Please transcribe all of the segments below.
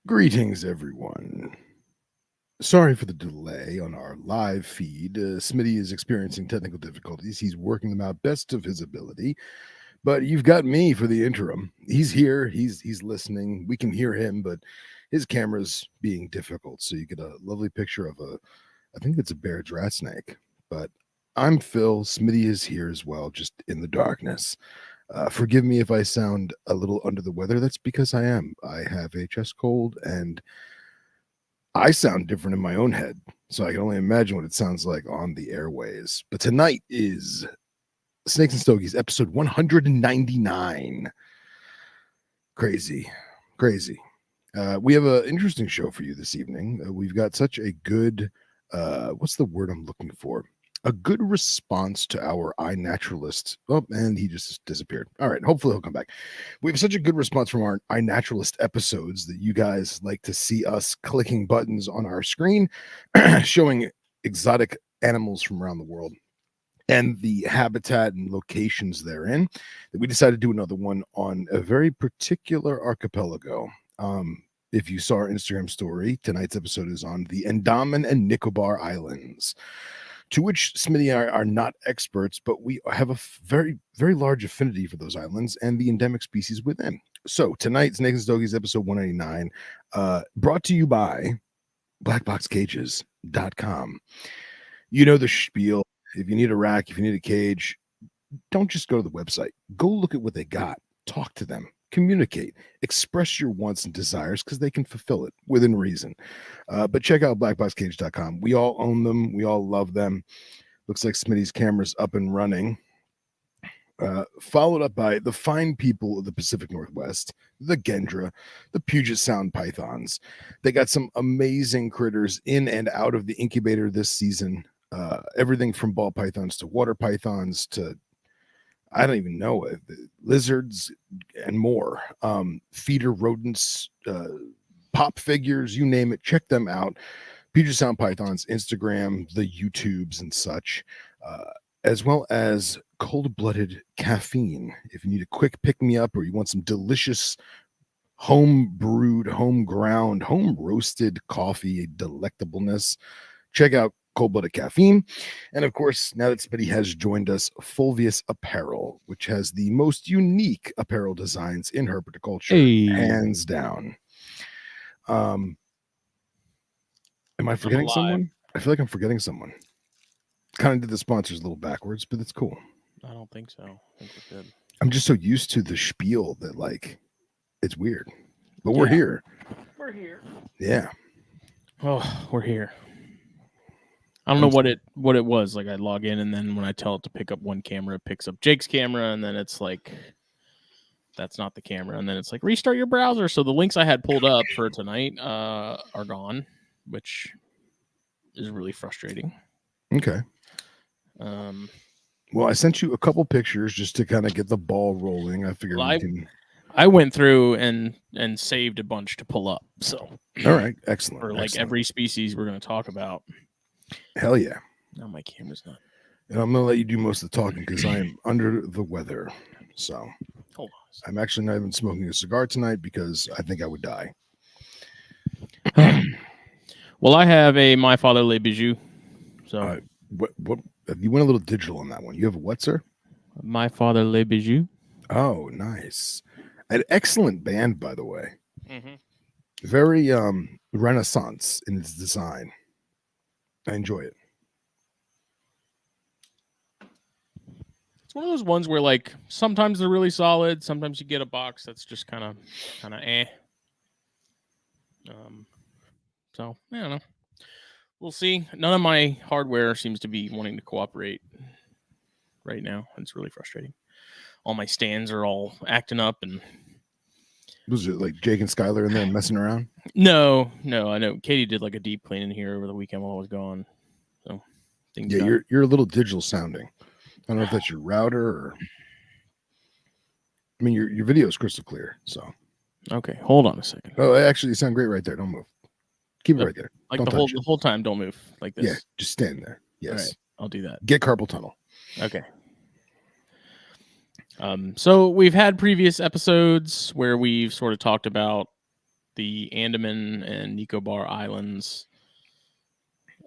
Greetings, everyone. Sorry for the delay on our live feed. Smitty is experiencing technical difficulties. He's working them out best of his ability, but you've got me for the interim. He's here. He's listening. We can hear him, but his camera's being difficult. So you get a lovely picture of I think it's a Baird's rat snake. But I'm Phil. Smitty is here as well, just in the darkness. Forgive me if I sound a little under the weather. That's because I am. I have a chest cold and I sound different in my own head. So I can only imagine what it sounds like on the airways. But tonight is Snakes and Stogies, episode 199. Crazy. We have an interesting show for you this evening. We've got such a good, what's the word I'm looking for? A good response to our iNaturalist. Oh, and he just disappeared. All right. Hopefully he'll come back. We have such a good response from our iNaturalist episodes that you guys like to see us clicking buttons on our screen, showing exotic animals from around the world and the habitat and locations therein, that we decided to do another one on a very particular archipelago. If you saw our Instagram story, tonight's episode is on the Andaman and Nicobar Islands, to which Smitty and I are not experts, but we have a very, very large affinity for those islands and the endemic species within. So tonight's Snakes and Stogies, episode 189, brought to you by BlackBoxCages.com. You know the spiel. If you need a rack, if you need a cage, don't just go to the website. Go look at what they got. Talk to them. Communicate. Express your wants and desires because they can fulfill it within reason. But check out blackboxcage.com. We all own them. We all love them. Looks like Smitty's camera's up and running. Followed up by the fine people of the Pacific Northwest, the Gendra, the Puget Sound pythons. They got some amazing critters in and out of the incubator this season. Everything from ball pythons to water pythons to, I don't even know, lizards and more. Feeder rodents, pop figures, you name it. Check them out. Puget Sound Pythons, Instagram, the YouTubes and such, as well as cold-blooded caffeine. If you need a quick pick-me-up or you want some delicious home-brewed, home-ground, home-roasted coffee, a delectableness, check out Cold-Blooded Caffeine. And of course, now that Smitty has joined us, Fulvius Apparel, which has the most unique apparel designs in herpetoculture, hands down. Am I forgetting someone? I feel like I'm forgetting someone. Kind of did the sponsors a little backwards, but it's cool. I don't think so. I think we're good. I'm just so used to the spiel that, like, it's weird. But we're here. We're here. Yeah. Oh, we're here. I don't know what it was. Like, I log in, and then when I tell it to pick up one camera, it picks up Jake's camera, and then it's like, that's not the camera. And then it's like, restart your browser. So the links I had pulled up for tonight are gone, which is really frustrating. Okay. Well, I sent you a couple pictures just to kind of get the ball rolling. I figured I went through and saved a bunch to pull up. So all right, excellent. For like every species we're going to talk about. Hell yeah. Now my camera's not. And I'm going to let you do most of the talking because I am under the weather. So hold on. I'm actually not even smoking a cigar tonight because I think I would die. Well, I have a My Father Le Bijou. So what you went a little digital on that one. You have a what, sir? My Father Le Bijou. Oh, nice. An excellent band, by the way. Mm-hmm. Very Renaissance in its design. I enjoy it. It's one of those ones where, like, sometimes they're really solid. Sometimes you get a box that's just kind of eh. So I don't know. We'll see. None of my hardware seems to be wanting to cooperate right now. It's really frustrating. All my stands are all acting up, and was it like Jake and Skylar in there messing around? No. I know Katie did like a deep clean in here over the weekend while I was gone. So you're a little digital sounding. I don't know if that's your router or. I mean, your video is crystal clear. So. Okay, hold on a second. Oh, actually, you sound great right there. Don't move. Keep it right there. Like the whole time, don't move like this. Yeah, just stand there. Yes. All right, I'll do that. Get carpal tunnel. Okay. So we've had previous episodes where we've sort of talked about the Andaman and Nicobar Islands.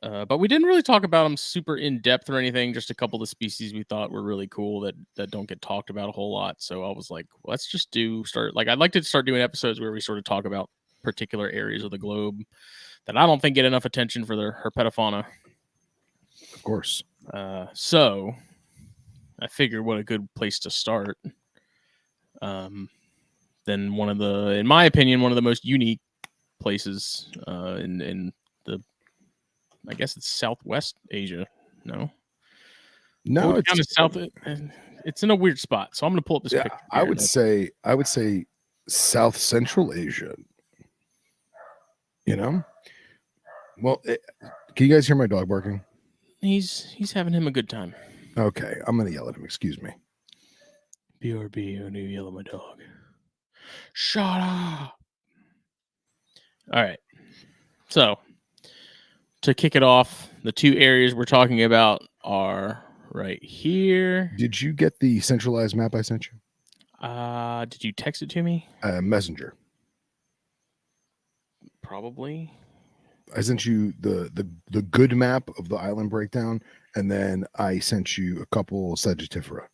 But we didn't really talk about them super in depth or anything. Just a couple of species we thought were really cool that don't get talked about a whole lot. So I was like, let's just I'd like to start doing episodes where we sort of talk about particular areas of the globe that I don't think get enough attention for their herpetofauna. Of course. So I figured what a good place to start. Then in my opinion, one of the most unique places in the, I guess it's Southwest Asia. No, It's kind of south. It's in a weird spot, so I'm going to pull up this picture. I would say South Central Asia. Well, can you guys hear my dog barking? He's having him a good time. Okay, I'm gonna yell at him. Excuse me. BRB, I'm gonna yell at my dog. Shut up. All right. So to kick it off, the two areas we're talking about are right here. Did you get the centralized map I sent you? Did you text it to me? Messenger. Probably. I sent you the good map of the island breakdown, and then I sent you a couple Sagitifera.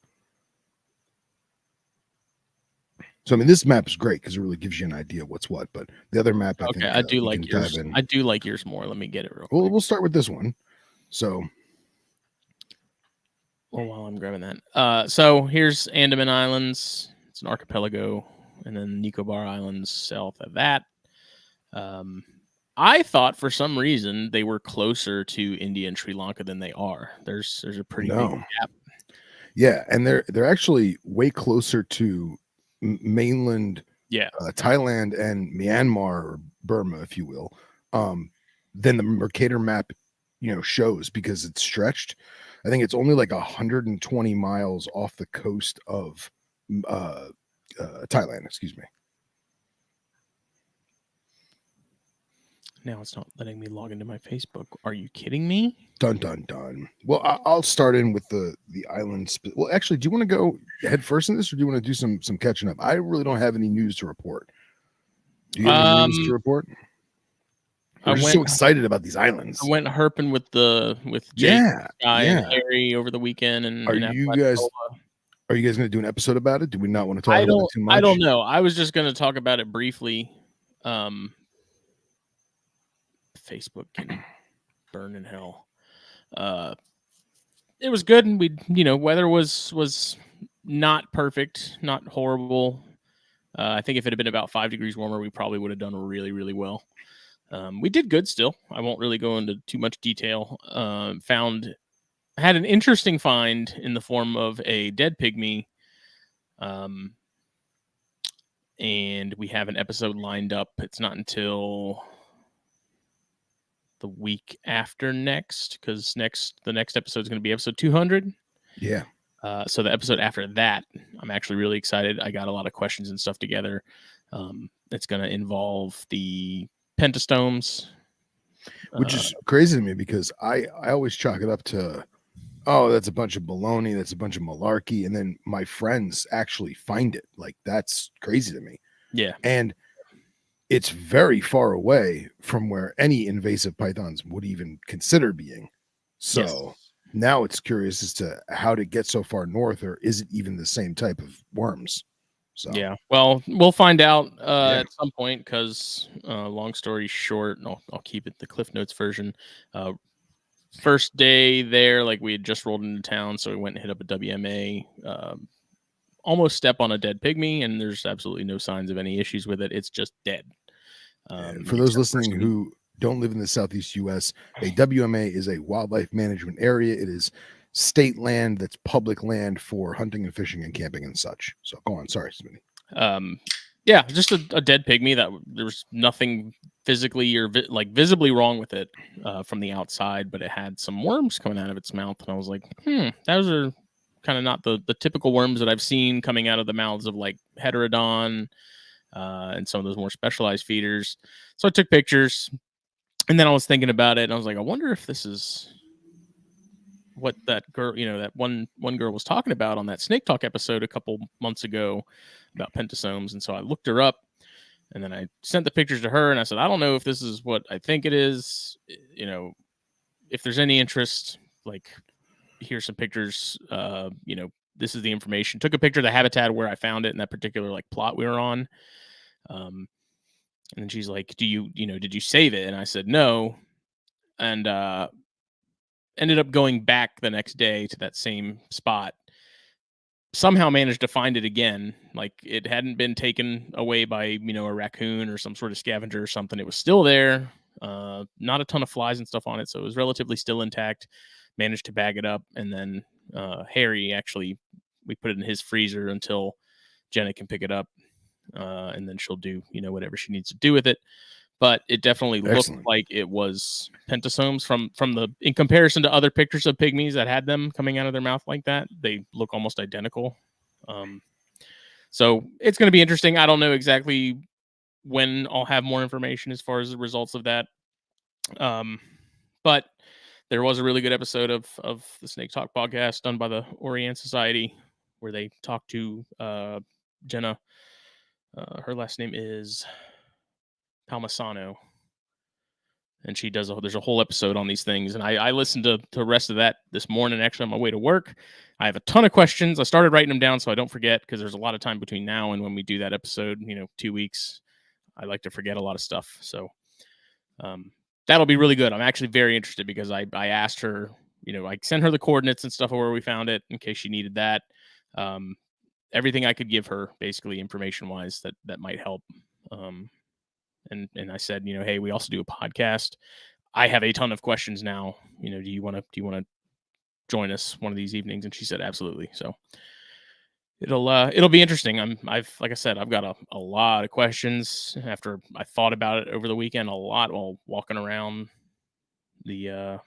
So I mean, this map is great because it really gives you an idea of what's what. But the other map, I think, I do like yours. I do like yours more. Let me get it real quick. We'll start with this one. So, well, while I'm grabbing that, so here's Andaman Islands. It's an archipelago, and then Nicobar Islands south of that. I thought for some reason they were closer to India and Sri Lanka than they are. There's a pretty big gap. Yeah, and they're actually way closer to mainland Thailand and Myanmar, or Burma, if you will, than the Mercator map shows, because it's stretched. I think it's only like 120 miles off the coast of Thailand. Excuse me. Now it's not letting me log into my Facebook. Are you kidding me? Dun dun dun. Well, I'll start in with the islands. Well, actually, do you want to go head first in this, or do you want to do some catching up? I really don't have any news to report. Do you have any news to report? I'm just so excited about these islands. I went herping with Jake, and Harry over the weekend. And are you guys going to do an episode about it? Do we not want to talk about it too much? I don't know. I was just going to talk about it briefly. Facebook can burn in hell. It was good, and weather was not perfect, not horrible. I think if it had been about 5 degrees warmer, we probably would have done really, really well. We did good still. I won't really go into too much detail. Had an interesting find in the form of a dead pygmy. And we have an episode lined up. It's not until the week after next, because the next episode is going to be episode 200. Yeah. So the episode after that, I'm actually really excited. I got a lot of questions and stuff together. It's going to involve the pentastomes, which is crazy to me, because I always chalk it up to, oh, that's a bunch of baloney, that's a bunch of malarkey, and then my friends actually find it. Like, that's crazy to me. Yeah. And it's very far away from where any invasive pythons would even consider being. So now it's curious as to how to get so far north, or is it even the same type of worms? So yeah, well, we'll find out at some point, because long story short, I'll keep it the Cliff Notes version. First day there, like, we had just rolled into town, so we went and hit up a WMA. Almost step on a dead pygmy, and there's absolutely no signs of any issues with it. It's just dead. For those listening who don't live in the Southeast U.S., a WMA is a wildlife management area. It is state land that's public land for hunting and fishing and camping and such. So go on. Sorry, Smitty. Yeah, just a dead pygmy that there was nothing physically or visibly wrong with it from the outside, but it had some worms coming out of its mouth, and I was like, those are kind of not the typical worms that I've seen coming out of the mouths of like heterodon and some of those more specialized feeders. So I took pictures, and then I was thinking about it, and I was like, I wonder if this is what that girl, that one girl was talking about on that Snake Talk episode a couple months ago about pentasomes. And so I looked her up, And then I sent the pictures to her and I said, I don't know if this is what I think it is. You know, if there's any interest, like, here's some pictures. You know, this is the information. Took a picture of the habitat where I found it in that particular like plot we were on. And then she's like, did you save it? And I said, no. And ended up going back the next day to that same spot. Somehow managed to find it again. Like, it hadn't been taken away by, a raccoon or some sort of scavenger or something. It was still there. Not a ton of flies and stuff on it, so it was relatively still intact. Managed to bag it up, and then Harry, actually, we put it in his freezer until Jenna can pick it up, and then she'll do whatever she needs to do with it. But it definitely looked like it was pentasomes from in comparison to other pictures of pygmies that had them coming out of their mouth like that. They look almost identical. So it's going to be interesting. I don't know exactly when I'll have more information as far as the results of that. But there was a really good episode of the Snake Talk podcast done by the Orient Society where they talked to Jenna. Her last name is Palmasano, and she does there's a whole episode on these things, and I listened to the rest of that this morning, actually, on my way to work. I have a ton of questions. I started writing them down so I don't forget, because there's a lot of time between now and when we do that episode, 2 weeks. I like to forget a lot of stuff, so that'll be really good. I'm actually very interested, because I asked her, I sent her the coordinates and stuff of where we found it in case she needed that. Everything I could give her, basically, information wise, that might help. And I said, hey, we also do a podcast. I have a ton of questions now. Do you want to join us one of these evenings? And she said, absolutely. So it'll be interesting. Like I said, I've got a lot of questions after I thought about it over the weekend a lot while walking around the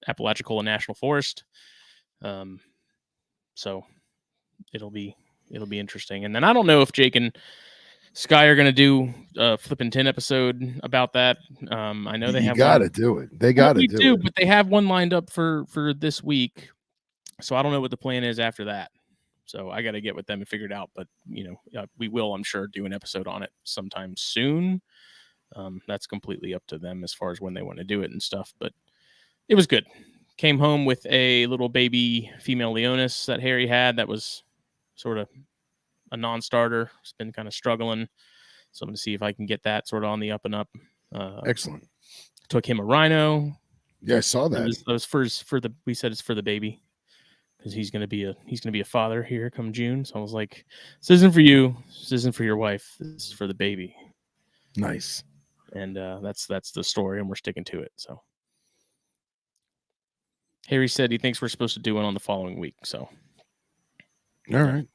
Apalachicola National Forest. So it'll be interesting. And then I don't know if Jake and Sky are going to do a Flippin' 10 episode about that. I know they have. You got to do it. They got to do it. But they have one lined up for this week. So I don't know what the plan is after that. So I got to get with them and figure it out. But, we will, I'm sure, do an episode on it sometime soon. That's completely up to them as far as when they want to do it and stuff. But it was good. Came home with a little baby female Leonis that Harry had that was sort of a non-starter. It's been kind of struggling, so I'm going to see if I can get that sort of on the up and up. Excellent. Took him a rhino. Yeah, I saw that. It was we said it's for the baby, because he's going to be a father here come June. So I was like, this isn't for you. This isn't for your wife. This is for the baby. Nice. And that's the story, and we're sticking to it. So Harry said he thinks we're supposed to do it on the following week. So all right.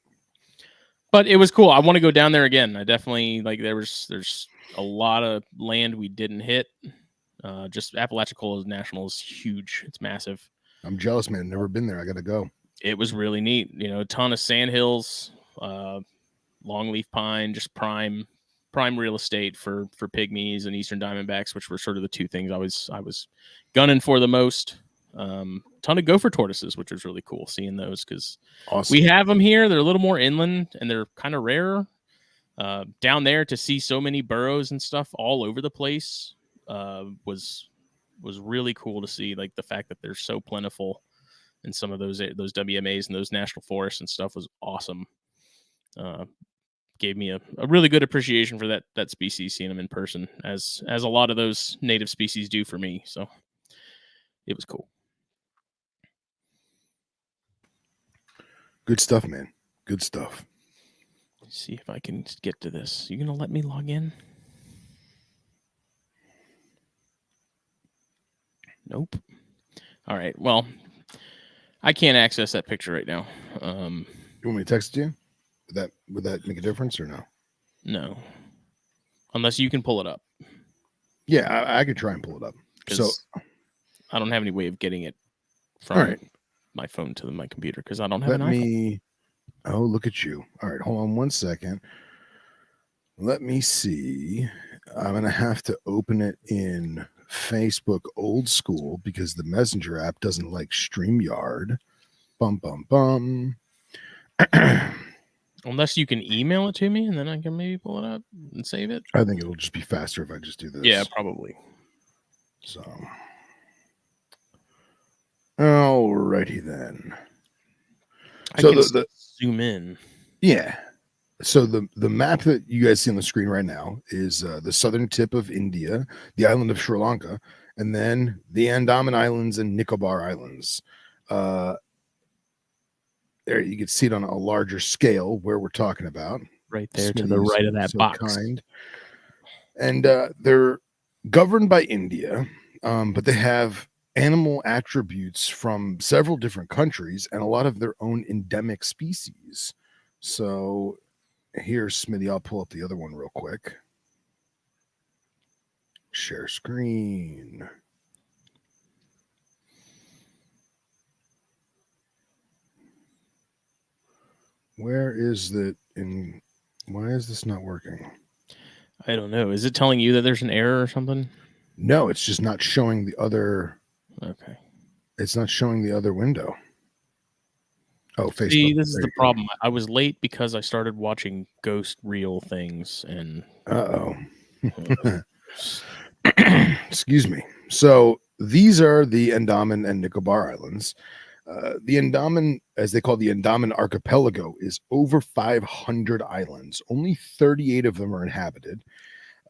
But it was cool. I want to go down there again. I definitely there's a lot of land we didn't hit. Just Apalachicola National is huge. It's massive. I'm jealous, man. Never been there. I got to go. It was really neat. A ton of sandhills, longleaf pine, just prime real estate for pygmies and eastern diamondbacks, which were sort of the two things I was gunning for the most. Ton of gopher tortoises, which was really cool seeing those, because we have them here. They're a little more inland and they're kind of rare. Down there, to see so many burrows and stuff all over the place was really cool to see. Like, the fact that they're so plentiful in some of those WMAs and those national forests and stuff was awesome. Gave me a really good appreciation for that species, seeing them in person, as a lot of those native species do for me. So it was cool. Good stuff, man. Good stuff. Let's see if I can get to this. You gonna let me log in? Nope. All right. Well, I can't access that picture right now. You want me to text you? Would that make a difference or no? No. Unless you can pull it up. Yeah, I could try and pull it up. So I don't have any way of getting it from my phone to my computer, because I don't have an iPhone. Oh, look at you. All right, hold on one second. Let me see. I'm going to have to open it in Facebook old school, because the Messenger app doesn't like StreamYard. Bum, bum, bum. Unless you can email it to me, and then I can maybe pull it up and save it. I think it'll just be faster if I just do this. Yeah, probably. So, alrighty then. I So can the zoom in. yeah. So the map that you guys see on the screen right now is the southern tip of India, the island of Sri Lanka, and then the Andaman Islands and Nicobar Islands. There you can see it on a larger scale where we're talking about. Right there to Smitty the is right of that so box. kind. And they're governed by India, but they have animal attributes from several different countries and a lot of their own endemic species. So here, Smitty, I'll pull up the other one real quick. Share screen. Where is the in? Why is this not working? I don't know. Is it telling you that there's an error or something? No, it's just not showing the other. Okay. It's not showing the other window. Oh, Facebook. See, this is There the you go. problem. I was late because I started watching ghost reel things, and Excuse me. So these are the Andaman and Nicobar Islands. The Andaman, as they call the Andaman archipelago, is over 500 islands. Only 38 of them are inhabited.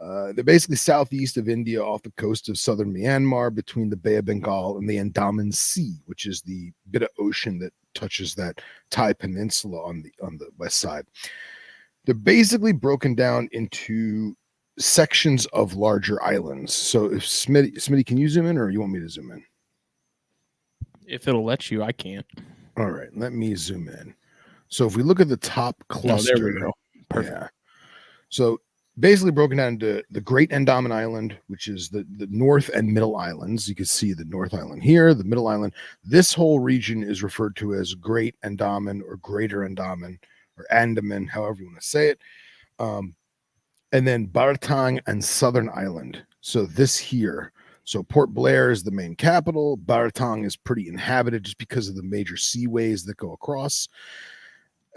They're basically southeast of India off the coast of southern Myanmar between the Bay of Bengal and the Andaman Sea, which is the bit of ocean that touches that Thai peninsula on the west side. They're basically broken down into sections of larger islands. So if Smitty, can you zoom in or you want me to zoom in? if it'll let you, I can't. All right, let me zoom in. So if we look at the top cluster, Oh, there we go. Perfect. Yeah. So basically broken down into the Great Andaman Island, which is the North and Middle Islands. You can see the North Island here, the Middle Island. This whole region is referred to as Great Andaman or Greater Andaman or Andaman, however you want to say it. And then Baratang and Southern Island. So this here. So Port Blair is the main capital. Baratang is pretty inhabited just because of the major seaways that go across.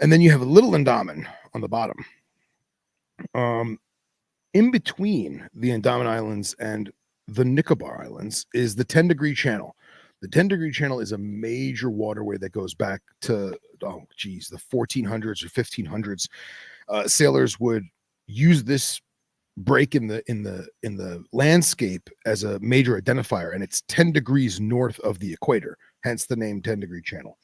And then you have a Little Andaman on the bottom. In between the Andaman Islands and the Nicobar Islands is the 10-degree channel. The 10-degree channel is a major waterway that goes back to the 1400s or 1500s. Sailors would use this break in the landscape as a major identifier, and it's 10 degrees north of the equator, hence the name 10-degree channel.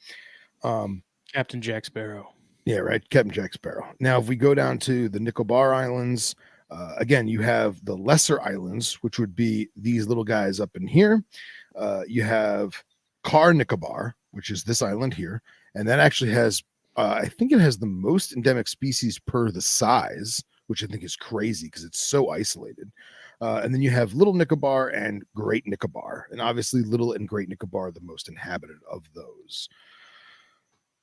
Captain Jack Sparrow. Yeah, right. Captain Jack Sparrow. Now, if we go down to the Nicobar Islands, again, you have the lesser islands, which would be these little guys up in here. You have Car Nicobar, which is this island here. And that actually has, I think it has the most endemic species per the size, which I think is crazy because it's so isolated. And then you have Little Nicobar and Great Nicobar. And obviously, Little and Great Nicobar are the most inhabited of those.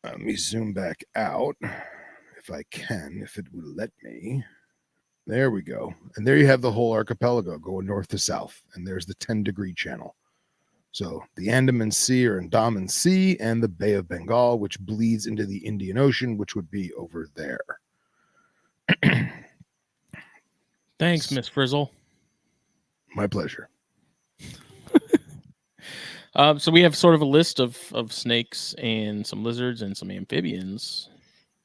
Let me zoom back out if I can, if it would let me. There we go. And there you have the whole archipelago going north to south. And there's the 10-degree channel. So the Andaman Sea or Andaman Sea and the Bay of Bengal, which bleeds into the Indian Ocean, which would be over there. Thanks, Miss Frizzle. My pleasure. So we have sort of a list of snakes and some lizards and some amphibians.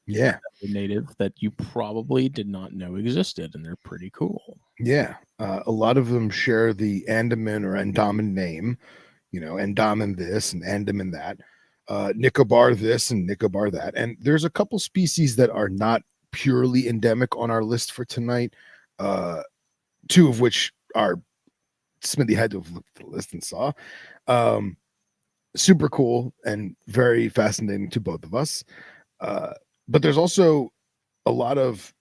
Yeah. Native that you probably did not know existed, and they're pretty cool. Yeah. A lot of them share the Andaman or Andaman name, Andaman this and Andaman that, Nicobar this and Nicobar that. And there's a couple species that are not purely endemic on our list for tonight, two of which are Smithy had to have looked at the list and saw. Super cool and very fascinating to both of us. But there's also a lot of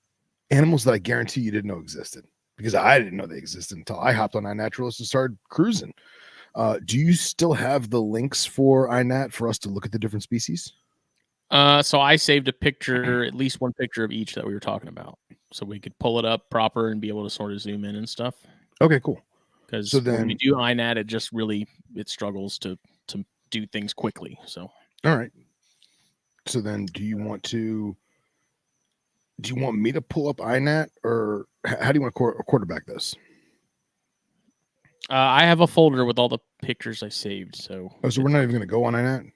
animals that I guarantee you didn't know existed because I didn't know they existed until I hopped on iNaturalist and started cruising. Do you still have the links for iNat for us to look at the different species? So I saved a picture, at least one picture of each that we were talking about, so we could pull it up proper and be able to sort of zoom in and stuff. Okay, cool. Because when we do iNat, it just really struggles to do things quickly. So all right. So then, do you want to Do you want me to pull up INAT, or how do you want to quarterback this? I have a folder with all the pictures I saved. So we're not even going to go on INAT?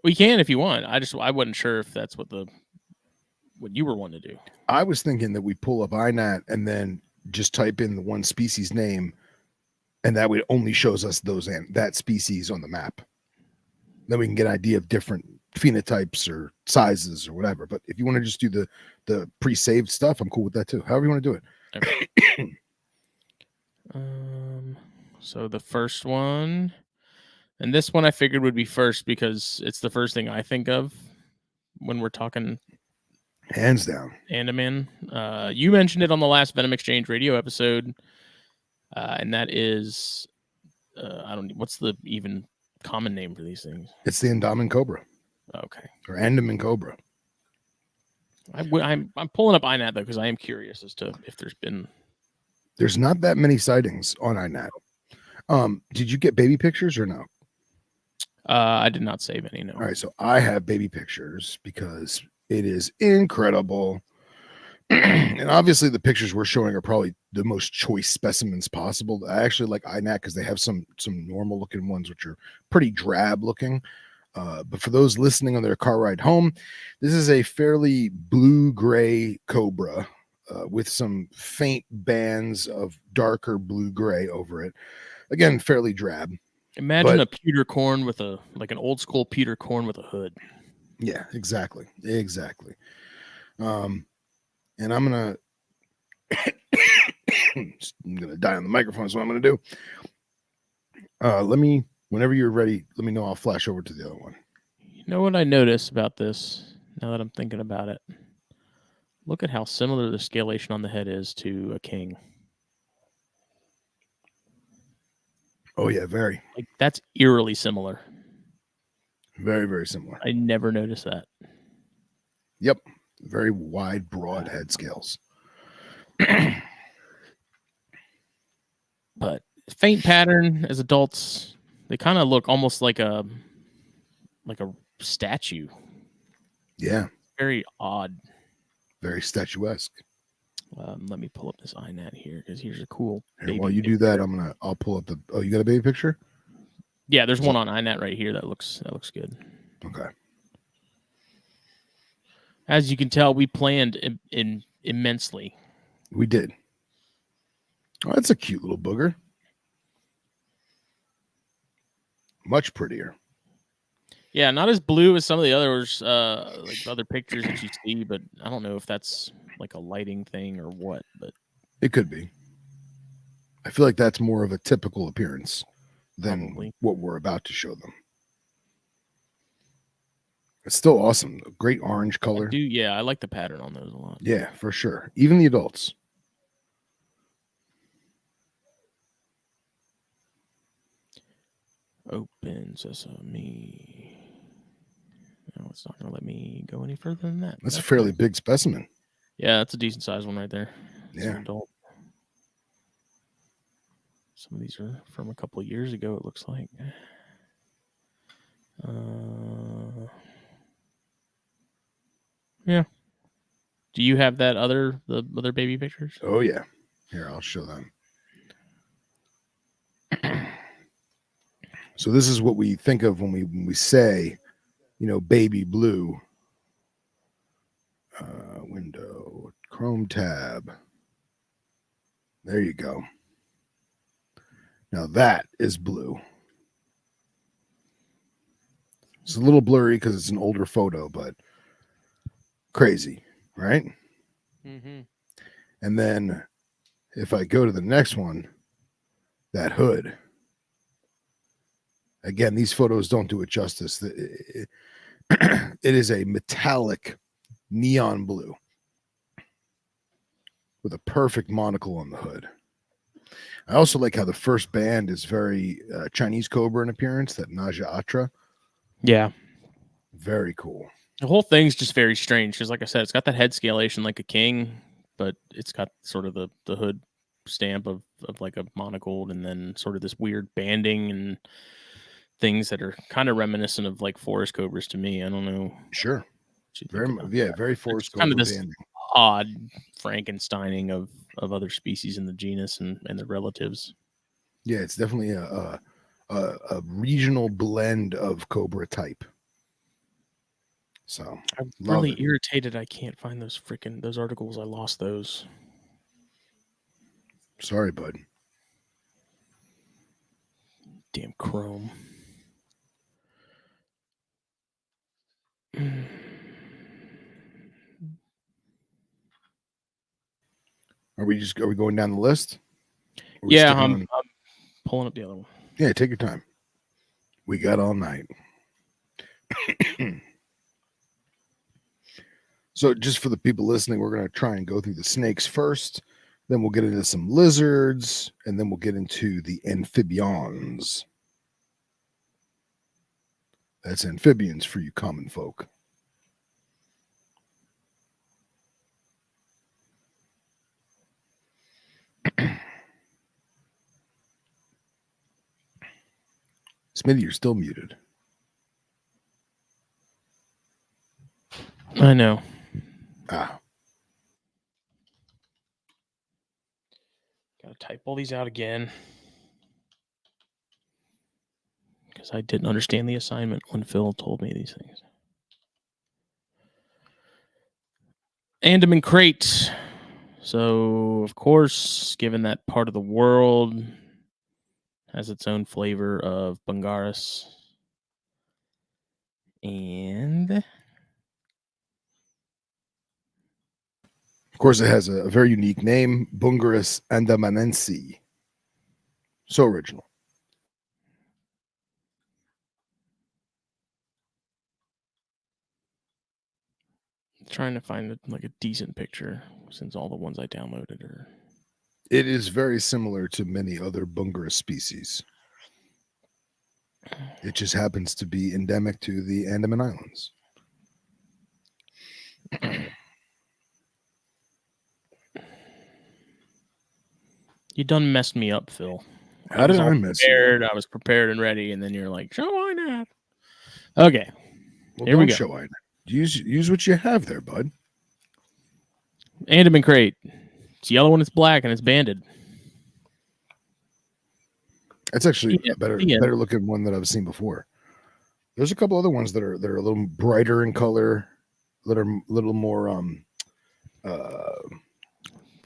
We can if you want. I wasn't sure if that's what you were wanting to do. I was thinking that we pull up INAT and then just type in the one species name, and that way it only shows us that species on the map. Then we can get an idea of different phenotypes or sizes or whatever. But if you want to just do the pre-saved stuff, I'm cool with that too. However you want to do it. Okay. So the first one, and this one I figured would be first because it's the first thing I think of when we're talking. Hands down. Andaman. You mentioned it on the last Venom Exchange radio episode, and that is, what's the even common name for these things? It's the Andaman cobra. Okay. Or Andaman cobra. I'm pulling up INAT though because I am curious as to if there's not that many sightings on INAT. Did you get baby pictures or no? I did not save any. No. All right, so I have baby pictures because it is incredible. And obviously the pictures we're showing are probably the most choice specimens possible. I actually like INAT because they have some normal looking ones which are pretty drab looking. But for those listening on their car ride home, this is a fairly blue-gray cobra with some faint bands of darker blue-gray over it. Again, fairly drab. Imagine a pewter corn with an old school pewter corn with a hood. Yeah, exactly. And I'm gonna die on the microphone. So what I'm gonna do. Whenever you're ready, let me know. I'll flash over to the other one. You know what I noticed about this? Now that I'm thinking about it, look at how similar the scalation on the head is to a king. Oh yeah, very. Like that's eerily similar. Very, very similar. I never noticed that. Yep. Very wide, broad head scales. But faint pattern as adults, they kind of look almost like a statue. Yeah. Very odd. Very statuesque. Let me pull up this INAT here because here's a cool. While you do that, I'll pull up you got a baby picture? Yeah, there's one on INAT right here that looks good. Okay. As you can tell, we planned immensely. We did. Oh, that's a cute little booger. Much prettier. Yeah, not as blue as some of the others, like other pictures that you see, but I don't know if that's like a lighting thing or what, but it could be. I feel like that's more of a typical appearance than what we're about to show them. It's still awesome. Great orange color. I like the pattern on those a lot. Yeah, for sure. Even the adults. Open sesame. No, it's not going to let me go any further than that. That's a fairly big specimen. Yeah, that's a decent sized one right there. Yeah. Adult. Some of these are from a couple of years ago, it looks like. Yeah. Do you have the other baby pictures? Oh yeah. Here, I'll show them. So this is what we think of when we say, baby blue. Window, Chrome tab. There you go. Now that is blue. It's a little blurry because it's an older photo, but crazy, right? Mm-hmm. And then if I go to the next one, that hood. Again, these photos don't do it justice. It is a metallic neon blue with a perfect monocle on the hood. I also like how the first band is very Chinese cobra in appearance, that Naja Atra. Yeah. Very cool. The whole thing's just very strange because, like I said, it's got that head scalation like a king, but it's got sort of the hood stamp of like a monocled, and then sort of this weird banding and things that are kind of reminiscent of like forest cobras to me. I don't know. Sure. Very forest cobra kind of this banding. odd Frankensteining of other species in the genus and their relatives. Yeah, it's definitely a regional blend of cobra type. So I'm love really it. irritated I can't find those articles. I lost those. Sorry, bud. Damn Chrome. Are we going down the list? Yeah, I'm pulling up the other one. Yeah, take your time. We got all night. So just for the people listening, we're going to try and go through the snakes first. Then we'll get into some lizards, and then we'll get into the amphibians. That's amphibians for you common folk. Smitty, you're still muted. I know. Ah. Gotta type all these out again. Because I didn't understand the assignment when Phil told me these things. Andaman crate. So, of course, given that part of the world has its own flavor of Bungaris. And of course, it has a very unique name, Bungaris andamanense. So original. trying to find like a decent picture since all the ones I downloaded are. It is very similar to many other Bungaris species. It just happens to be endemic to the Andaman Islands. You done messed me up, Phil. How did I mess you up? I was prepared and ready, and then you're like, "Show why not?" Okay, Well, here we don't go. show I. Use what you have there, bud. Andaman crate. It's yellow and it's black and it's banded. That's actually a better looking one that I've seen before. There's a couple other ones that are a little brighter in color, that are a little more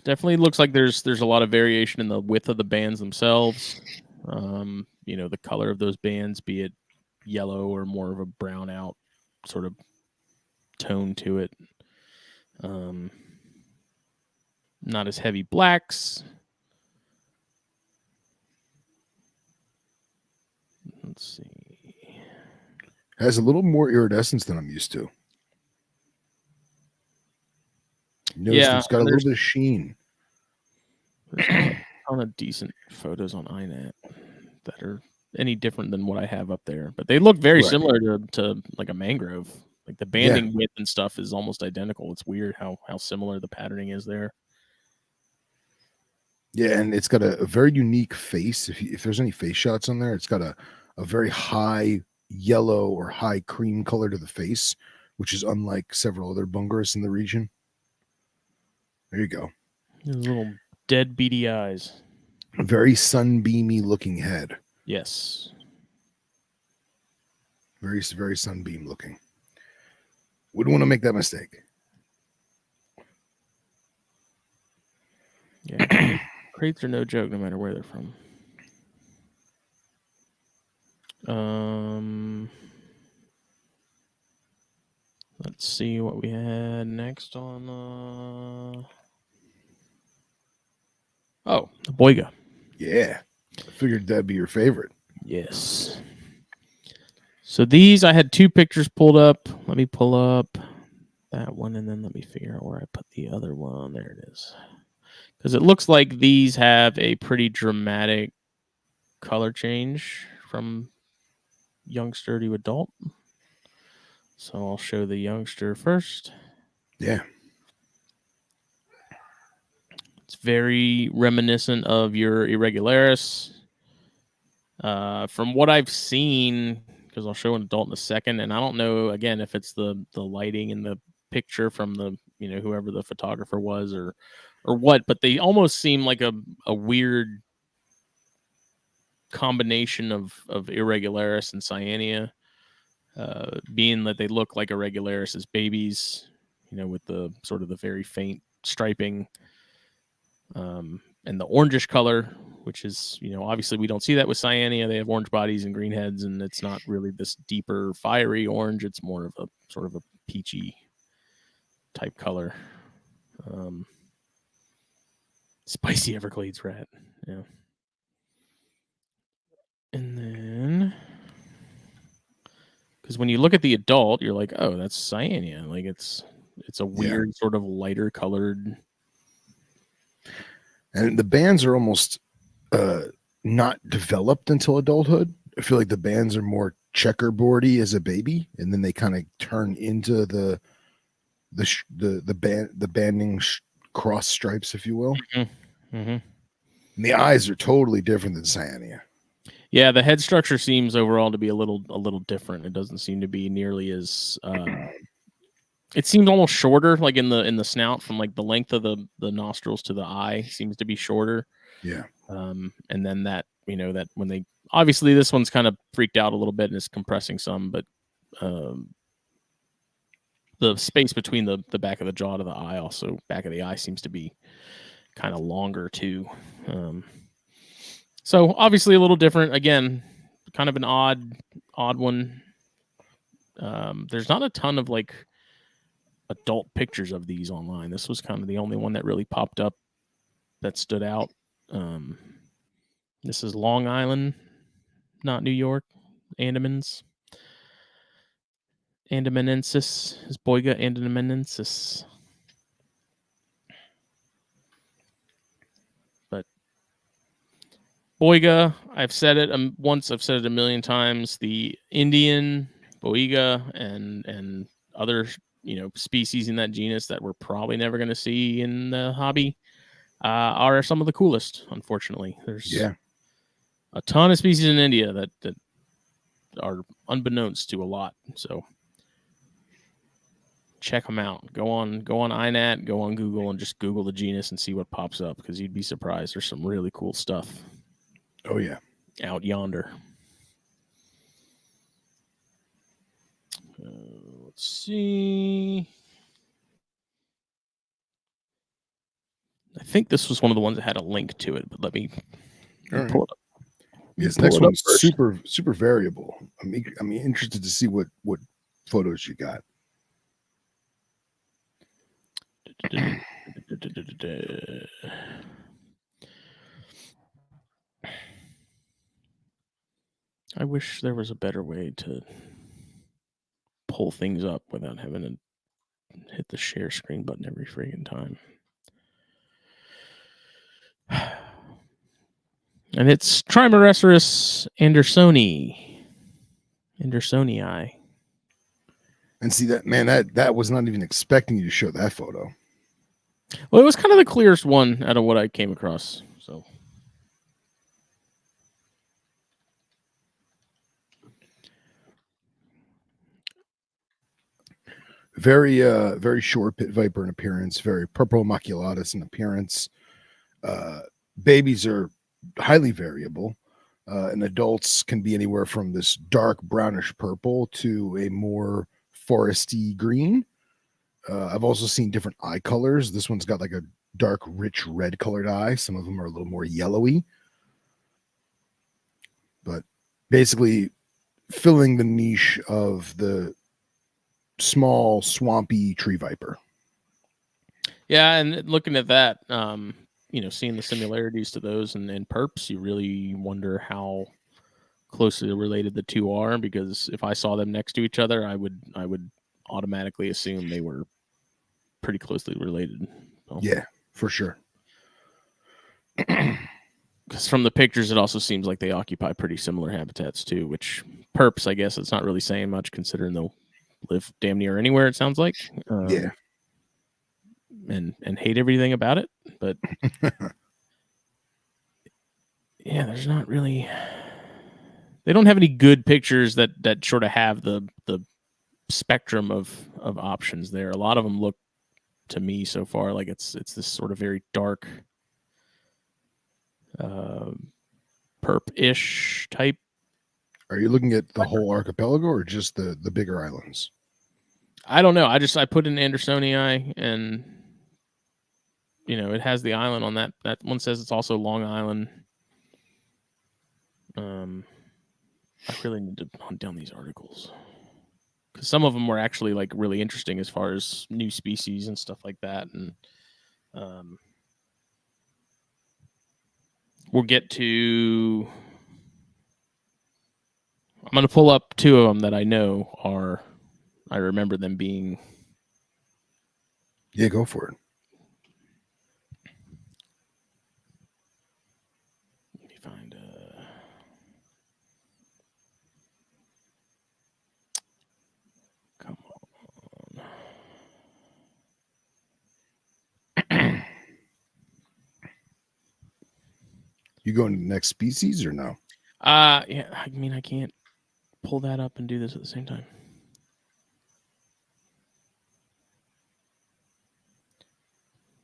definitely looks like there's a lot of variation in the width of the bands themselves. You know, the color of those bands, be it yellow or more of a brown out sort of tone to it. Not as heavy blacks. Let's see. Has a little more iridescence than I'm used to. Yeah, it's got a little bit of sheen. There's a ton of decent photos on iNet that are any different than what I have up there, but they look very similar to like a mangrove. Like the banding width and stuff is almost identical. It's weird how similar the patterning is there. Yeah, and it's got a very unique face. If there's any face shots on there, it's got a very high yellow or high cream color to the face, which is unlike several other Bungaris in the region. There you go. Those little dead beady eyes. A very sunbeamy looking head. Yes. Very, very sunbeam looking. Wouldn't want to make that mistake. Yeah. Crates are no joke no matter where they're from. Let's see what we had next on the Boiga. Yeah. I figured that'd be your favorite. Yes. So these, I had two pictures pulled up. Let me pull up that one, and then let me figure out where I put the other one. There it is. Because it looks like these have a pretty dramatic color change from youngster to adult. So I'll show the youngster first. Yeah. It's very reminiscent of your irregularis. From what I've seen, because I'll show an adult in a second, and I don't know again if it's the lighting in the picture from the whoever the photographer was or what, but they almost seem like a weird combination of irregularis and cyanea, being that they look like irregularis as babies, with the sort of the very faint striping, and the orangish color, which is, obviously we don't see that with cyanea. They have orange bodies and green heads, and it's not really this deeper fiery orange. It's more of a sort of a peachy type color. Spicy Everglades rat. Yeah. And then, because when you look at the adult, you're like, oh, that's cyanea. Like it's a weird sort of lighter colored. And the bands are almost not developed until adulthood. I feel like the bands are more checkerboardy as a baby, and then they kind of turn into the banding cross stripes, if you will. Mm-hmm. Mm-hmm. And the eyes are totally different than cyanea. Yeah, the head structure seems overall to be a little different. It doesn't seem to be nearly as. It seems almost shorter, like in the snout, from like the length of the nostrils to the eye seems to be shorter. Yeah. And then that that when they obviously this one's kind of freaked out a little bit and is compressing some, but the space between the back of the jaw to the eye, also back of the eye, seems to be kind of longer too. So obviously a little different. Again, kind of an odd one. There's not a ton of like adult pictures of these online. This was kind of the only one that really popped up that stood out. This is Long Island, not New York. Andamanensis is Boiga andamanensis. But Boiga, I've said it once, I've said it a million times. The Indian Boiga and other species in that genus that we're probably never going to see in the hobby are some of the coolest. Unfortunately, there's a ton of species in India that are unbeknownst to a lot. So check them out. Go on iNat, go on Google, and just Google the genus and see what pops up, because you'd be surprised. There's some really cool stuff. Oh yeah, out yonder. Let's see. I think this was one of the ones that had a link to it, but let me pull it up. Yes, next one's super variable. I'm interested to see what photos you got. I wish there was a better way to pull things up without having to hit the share screen button every freaking time. And it's Trimeresurus andersonii. And see that, man, that was not even expecting you to show that photo. Well, it was kind of the clearest one out of what I came across. So very short pit viper in appearance, very purple maculatus in appearance. Babies are highly variable, and adults can be anywhere from this dark brownish purple to a more foresty green. I've also seen different eye colors. This one's got like a dark, rich red colored eye. Some of them are a little more yellowy, but basically filling the niche of the small, swampy tree viper. Yeah, and looking at that, seeing the similarities to those and perps, you really wonder how closely related the two are, because if I saw them next to each other, I would automatically assume they were pretty closely related. So. Yeah, for sure. Because from the pictures, it also seems like they occupy pretty similar habitats too, which perps, I guess it's not really saying much, considering they'll live damn near anywhere, it sounds like. Yeah. And hate everything about it. But yeah, there's not really... They don't have any good pictures that sort of have the spectrum of options there. A lot of them look to me so far. Like it's this sort of very dark, perp-ish type. Are you looking at the whole archipelago or just the bigger islands? I don't know. I put in Andersonii, and it has the island on that. That one says it's also Long Island. I really need to hunt down these articles because some of them were actually like really interesting as far as new species and stuff like that. And we'll get to. I'm going to pull up two of them that I know are. I remember them being. Yeah, go for it. Let me find. Come on. You going to the next species or no? Yeah. I mean, I can't pull that up and do this at the same time.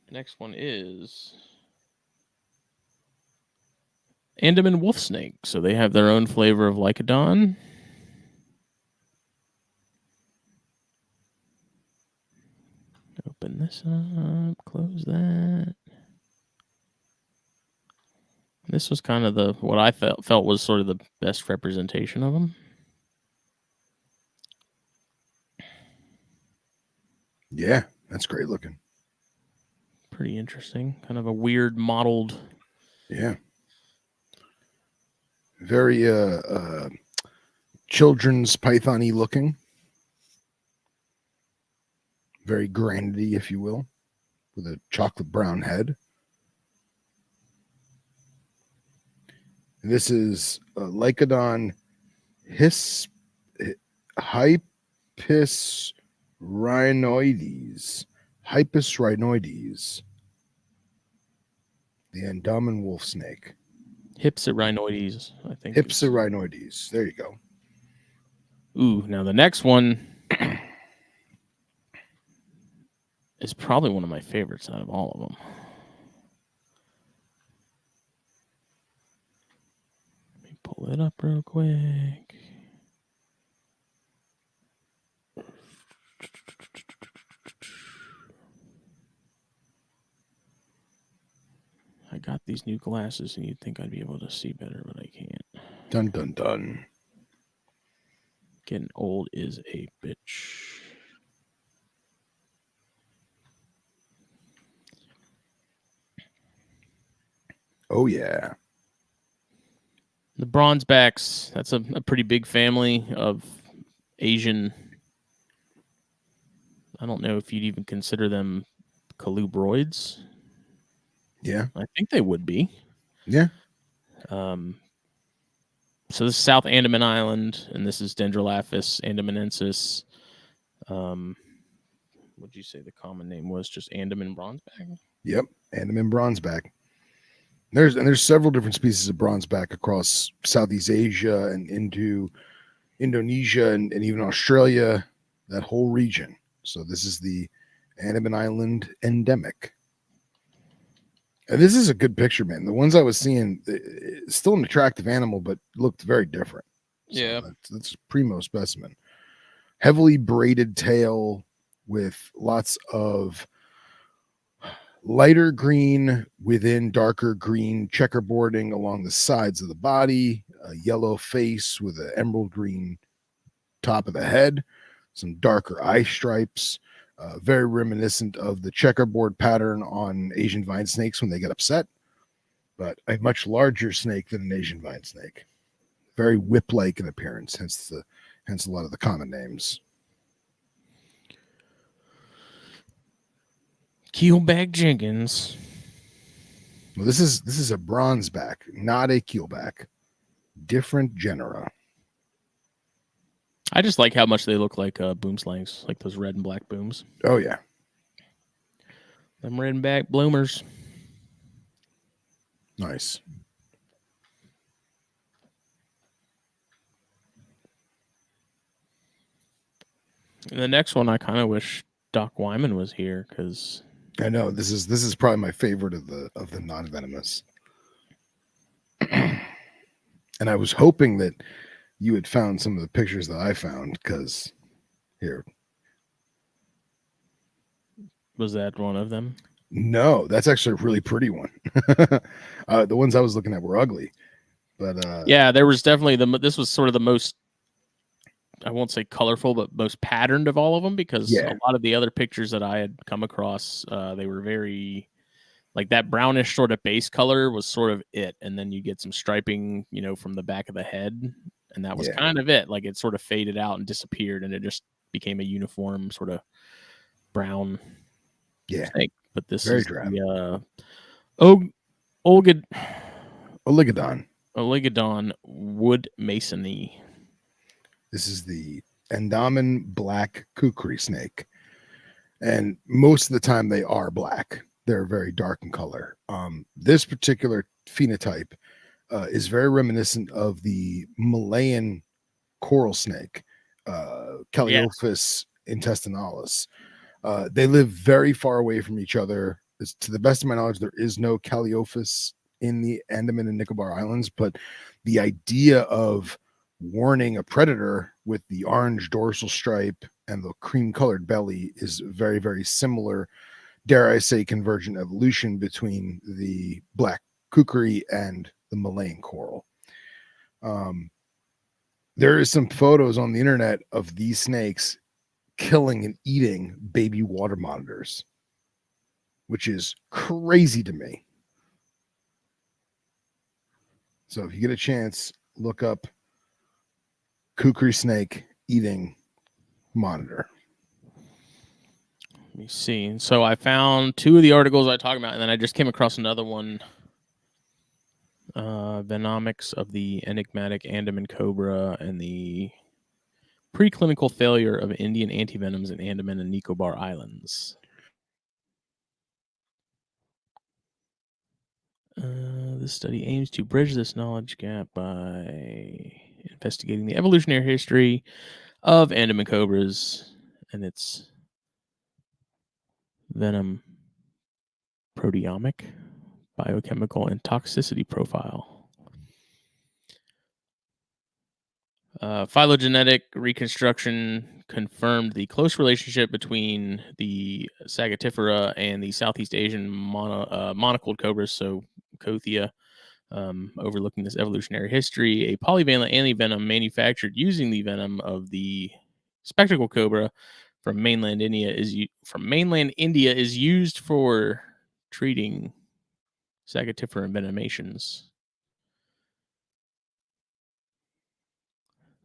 The next one is Andaman wolf snake. So they have their own flavor of Lycodon. Open this up, close that. This was kind of what I felt was sort of the best representation of them. Yeah, that's great looking. Pretty interesting. Kind of a weird mottled. Yeah. Very children's python-y looking. Very granity, if you will, with a chocolate brown head. And this is Lycodon Hypus rhinoides. Hypus rhinoides. The Andaman wolf snake. Hypsirhinoides, I think. Hypsirhinoides. There you go. Ooh, now the next one is probably one of my favorites out of all of them. Let me pull it up real quick. I got these new glasses and you'd think I'd be able to see better, but I can't. Dun, dun, dun. Getting old is a bitch. Oh, yeah. The bronzebacks, that's a pretty big family of Asian. I don't know if you'd even consider them colubroids. Yeah. I think they would be. Yeah. So this is South Andaman Island, and this is Dendrolaphus andamanensis. What'd you say the common name was? Just Andaman bronzeback? Yep. Andaman bronzeback. There's several different species of bronzeback across Southeast Asia and into Indonesia and even Australia, that whole region. So this is the Andaman Island endemic. And this is a good picture, man. The ones I was seeing, still an attractive animal, but looked very different. So Yeah. that's a primo specimen. Heavily braided tail with lots of lighter green within darker green checkerboarding along the sides of the body, a yellow face with an emerald green top of the head, some darker eye stripes, very reminiscent of the checkerboard pattern on Asian vine snakes when they get upset, but a much larger snake than an Asian vine snake. Very whip-like in appearance, hence a lot of the common names. Keelback Jenkins. Well, this is a bronzeback, not a keelback. Different genera. I just like how much they look like boom slangs, like those red and black booms. Oh, yeah. Them red and black bloomers. Nice. And the next one, I kind of wish Doc Wyman was here, because I know this is probably my favorite of the non-venomous. And I was hoping that you had found some of the pictures that I found, because here. was that one of them? No, that's actually a really pretty one. The ones I was looking at were ugly, but Yeah, there was definitely this was sort of the most, I won't say colorful, but most patterned of all of them, because yeah, a lot of the other pictures that I had come across, they were very, like, that brownish sort of base color was sort of it, and then you get some striping, from the back of the head, and that was yeah, kind of it. Like, it sort of faded out and disappeared, and it just became a uniform sort of brown yeah, snake. But this very is drab. the Oligodon. Oligodon wood masony. This is the Andaman black kukri snake, and most of the time they are black. They're very dark in color. This particular phenotype is very reminiscent of the Malayan coral snake, Caliophus intestinalis. They live very far away from each other. To the best of my knowledge, there is no Caliophus in the Andaman and Nicobar Islands, but the idea of warning a predator with the orange dorsal stripe and the cream colored belly is very, very similar, dare I say, convergent evolution between the black kukri and the Malayan coral. There is some photos on the internet of these snakes killing and eating baby water monitors, which is crazy to me. So if you get a chance, look up kukri snake eating monitor. Let me see. So I found two of the articles I talked about, and then I just came across another one. Venomics of the enigmatic Andaman cobra and the preclinical failure of Indian antivenoms in Andaman and Nicobar Islands. This study aims to bridge this knowledge gap by investigating the evolutionary history of Andaman cobras and its venom proteomic, biochemical, and toxicity profile. Phylogenetic reconstruction confirmed the close relationship between the Sagatifera and the Southeast Asian monocled cobras, so Kothia. Overlooking this evolutionary history, a polyvalent antivenom manufactured using the venom of the spectacle cobra from mainland India is used for treating Sagatifera envenomations.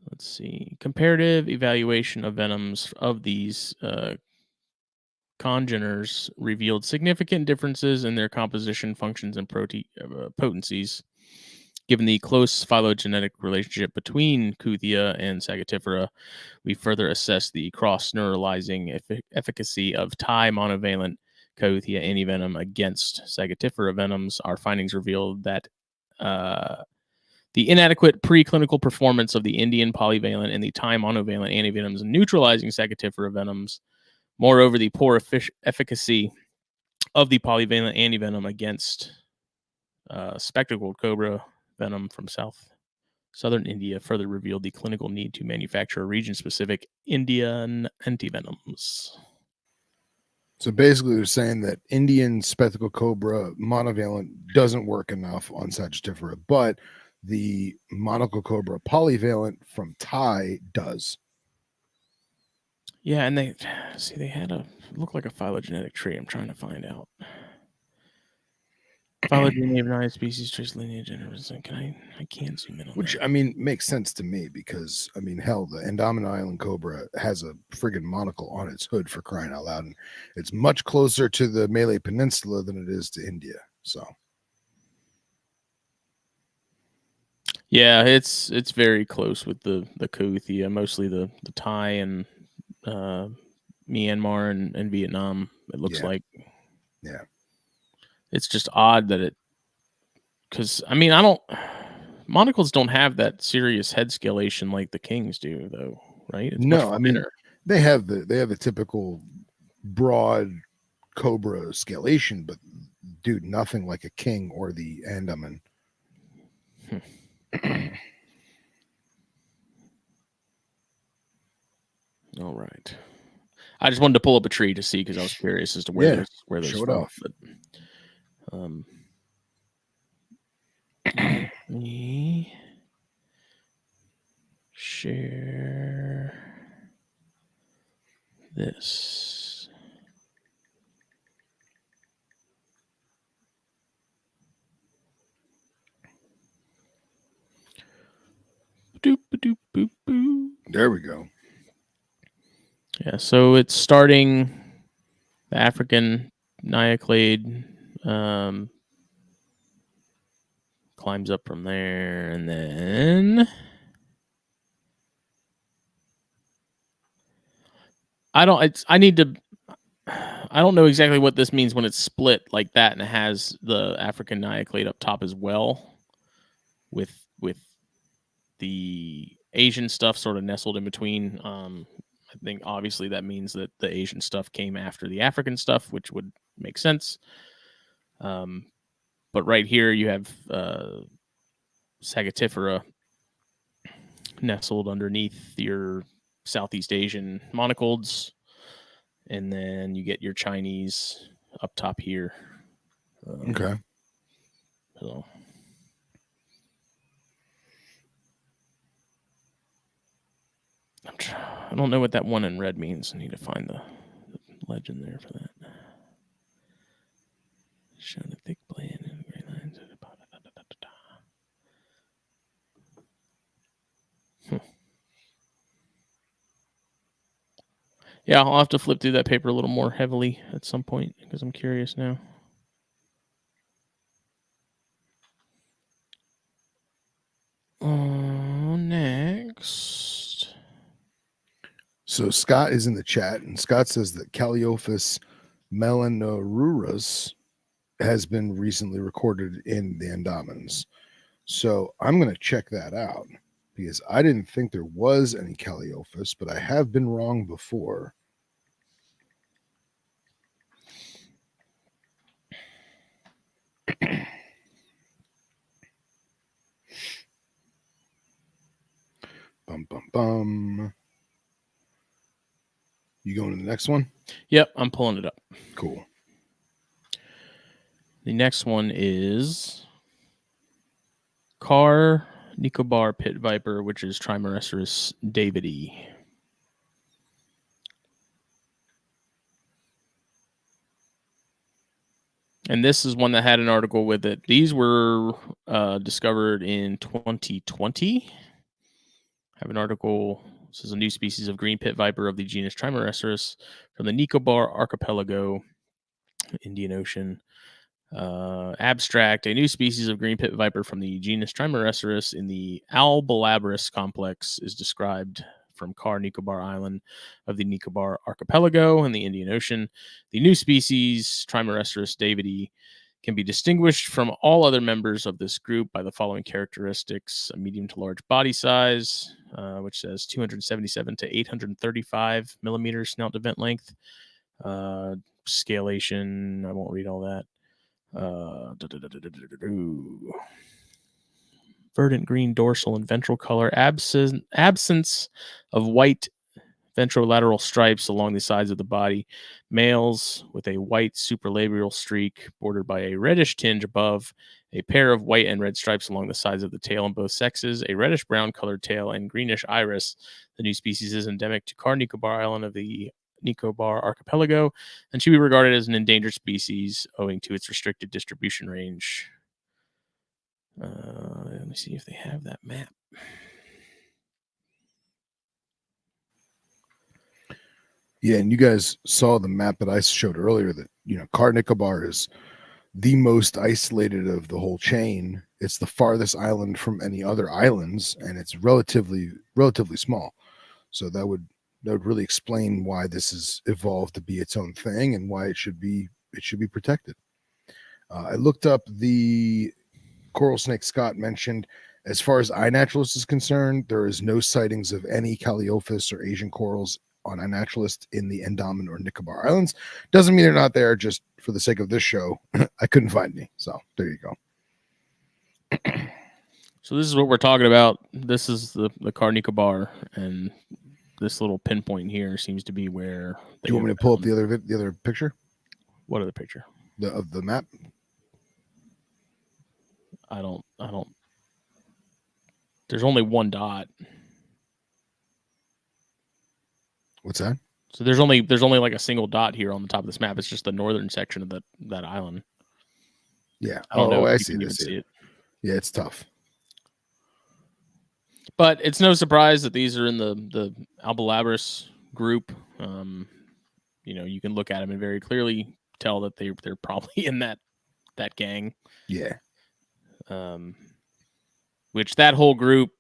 Let's see. Comparative evaluation of venoms of these congeners revealed significant differences in their composition, functions, and potencies. Given the close phylogenetic relationship between Kuthia and Sagatifera, we further assess the cross-neuralizing efficacy of Thai monovalent Kuthia antivenom against Sagatifera venoms. Our findings revealed that the inadequate preclinical performance of the Indian polyvalent and the Thai monovalent antivenoms in neutralizing Sagatifera venoms. Moreover, the poor efficacy of the polyvalent antivenom against spectacled cobra venom from southern India further revealed the clinical need to manufacture region-specific Indian antivenoms. So basically, they're saying that Indian spectacled cobra monovalent doesn't work enough on Sagatifera, but the monocle cobra polyvalent from Thai does. Yeah, and they had look like a phylogenetic tree. I'm trying to find out. Phylogeny of 9 species, trace lineage, and I can't zoom in on Which, that. I mean, makes sense to me because, I mean, hell, the Andaman Island cobra has a friggin' monocle on its hood, for crying out loud. And it's much closer to the Malay Peninsula than it is to India. So, yeah, it's very close with the Kuthia, mostly the Thai and Myanmar and Vietnam. It looks like. Yeah. It's just odd that it, because I mean, monocles don't have that serious head scalation like the kings do, though, right? It's much No, I mean, finer. they have the typical broad cobra scalation, but dude, nothing like a king or the Andaman. All right. I just wanted to pull up a tree to see because I was curious as to where Yeah, those show it from. off. But, let me share this. Doop, doop, boop, boop. There we go. Yeah, so it's starting the African Nyoclade, climbs up from there, and then I don't know exactly what this means when it's split like that and it has the African Nyoclade up top as well, with the Asian stuff sort of nestled in between. I think obviously that means that the Asian stuff came after the African stuff, which would make sense. But right here you have Sagatifera nestled underneath your Southeast Asian monocolds, and then you get your Chinese up top here. Okay. So I don't know what that one in red means. I need to find the legend there for that. Shown a thick blade and gray lines. Yeah, I'll have to flip through that paper a little more heavily at some point because I'm curious now. Next. So Scott is in the chat, and Scott says that Caliophus melanururus has been recently recorded in the Andamans. So I'm going to check that out because I didn't think there was any Caliophus, but I have been wrong before. Bum, bum, bum. You going to the next one? Yep, I'm pulling it up. Cool. The next one is Car Nicobar pit viper, which is Trimeresurus davidi. And this is one that had an article with it. These were discovered in 2020. I have an article. This is a new species of green pit viper of the genus Trimeresurus from the Nicobar Archipelago, Indian Ocean. Abstract, a new species of green pit viper from the genus Trimeresurus in the Albalabris complex is described from Car Nicobar Island of the Nicobar Archipelago in the Indian Ocean. The new species, Trimeresurus davidi, can be distinguished from all other members of this group by the following characteristics: a medium to large body size, which says 277 to 835 millimeters snout to vent length. Scalation, I won't read all that. Verdant green dorsal and ventral color, absence of white ventrolateral stripes along the sides of the body. Males with a white supralabial streak bordered by a reddish tinge above, a pair of white and red stripes along the sides of the tail in both sexes, a reddish brown colored tail, and greenish iris. The new species is endemic to Car Nicobar Island of the Nicobar Archipelago and should be regarded as an endangered species owing to its restricted distribution range. Let me see if they have that map. Yeah, and you guys saw the map that I showed earlier that, Car Nicobar is the most isolated of the whole chain. It's the farthest island from any other islands, and it's relatively small. So that would really explain why this has evolved to be its own thing and why it should be protected. I looked up the coral snake Scott mentioned. As far as iNaturalist is concerned, there is no sightings of any Caliophus or Asian corals on iNaturalist in the Andaman or Nicobar Islands. Doesn't mean they're not there. Just for the sake of this show, I couldn't find any. So there you go. So this is what we're talking about. This is the Car Nicobar, and this little pinpoint here seems to be where. Do you want me to pull up the other picture? What other picture? Of the map? I don't. There's only one dot. What's that? So there's only like a single dot here on the top of this map. It's just the northern section of that island. Yeah. I don't know. I if see. you I can even see see it. it. Yeah, it's tough. But it's no surprise that these are in the Albalabris group. You can look at them and very clearly tell that they're probably in that gang. Yeah. Which that whole group,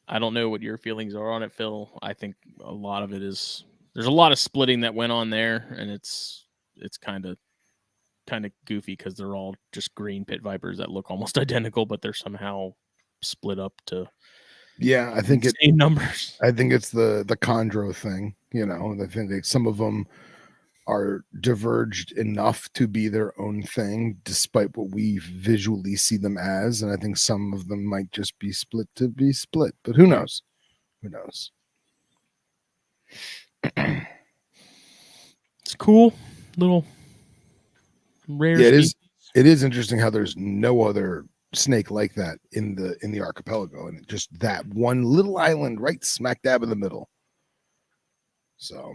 I don't know what your feelings are on it, Phil. I think a lot of it is there's a lot of splitting that went on there, and it's kind of goofy because they're all just green pit vipers that look almost identical, but they're somehow split up to I think insane numbers. I think it's the chondro thing. I think some of them are diverged enough to be their own thing, despite what we visually see them as. And I think some of them might just be split to be split, but who knows? Who knows? It's cool, little rare. Yeah, it is interesting how there's no other snake like that in the archipelago, and just that one little island right smack dab in the middle. So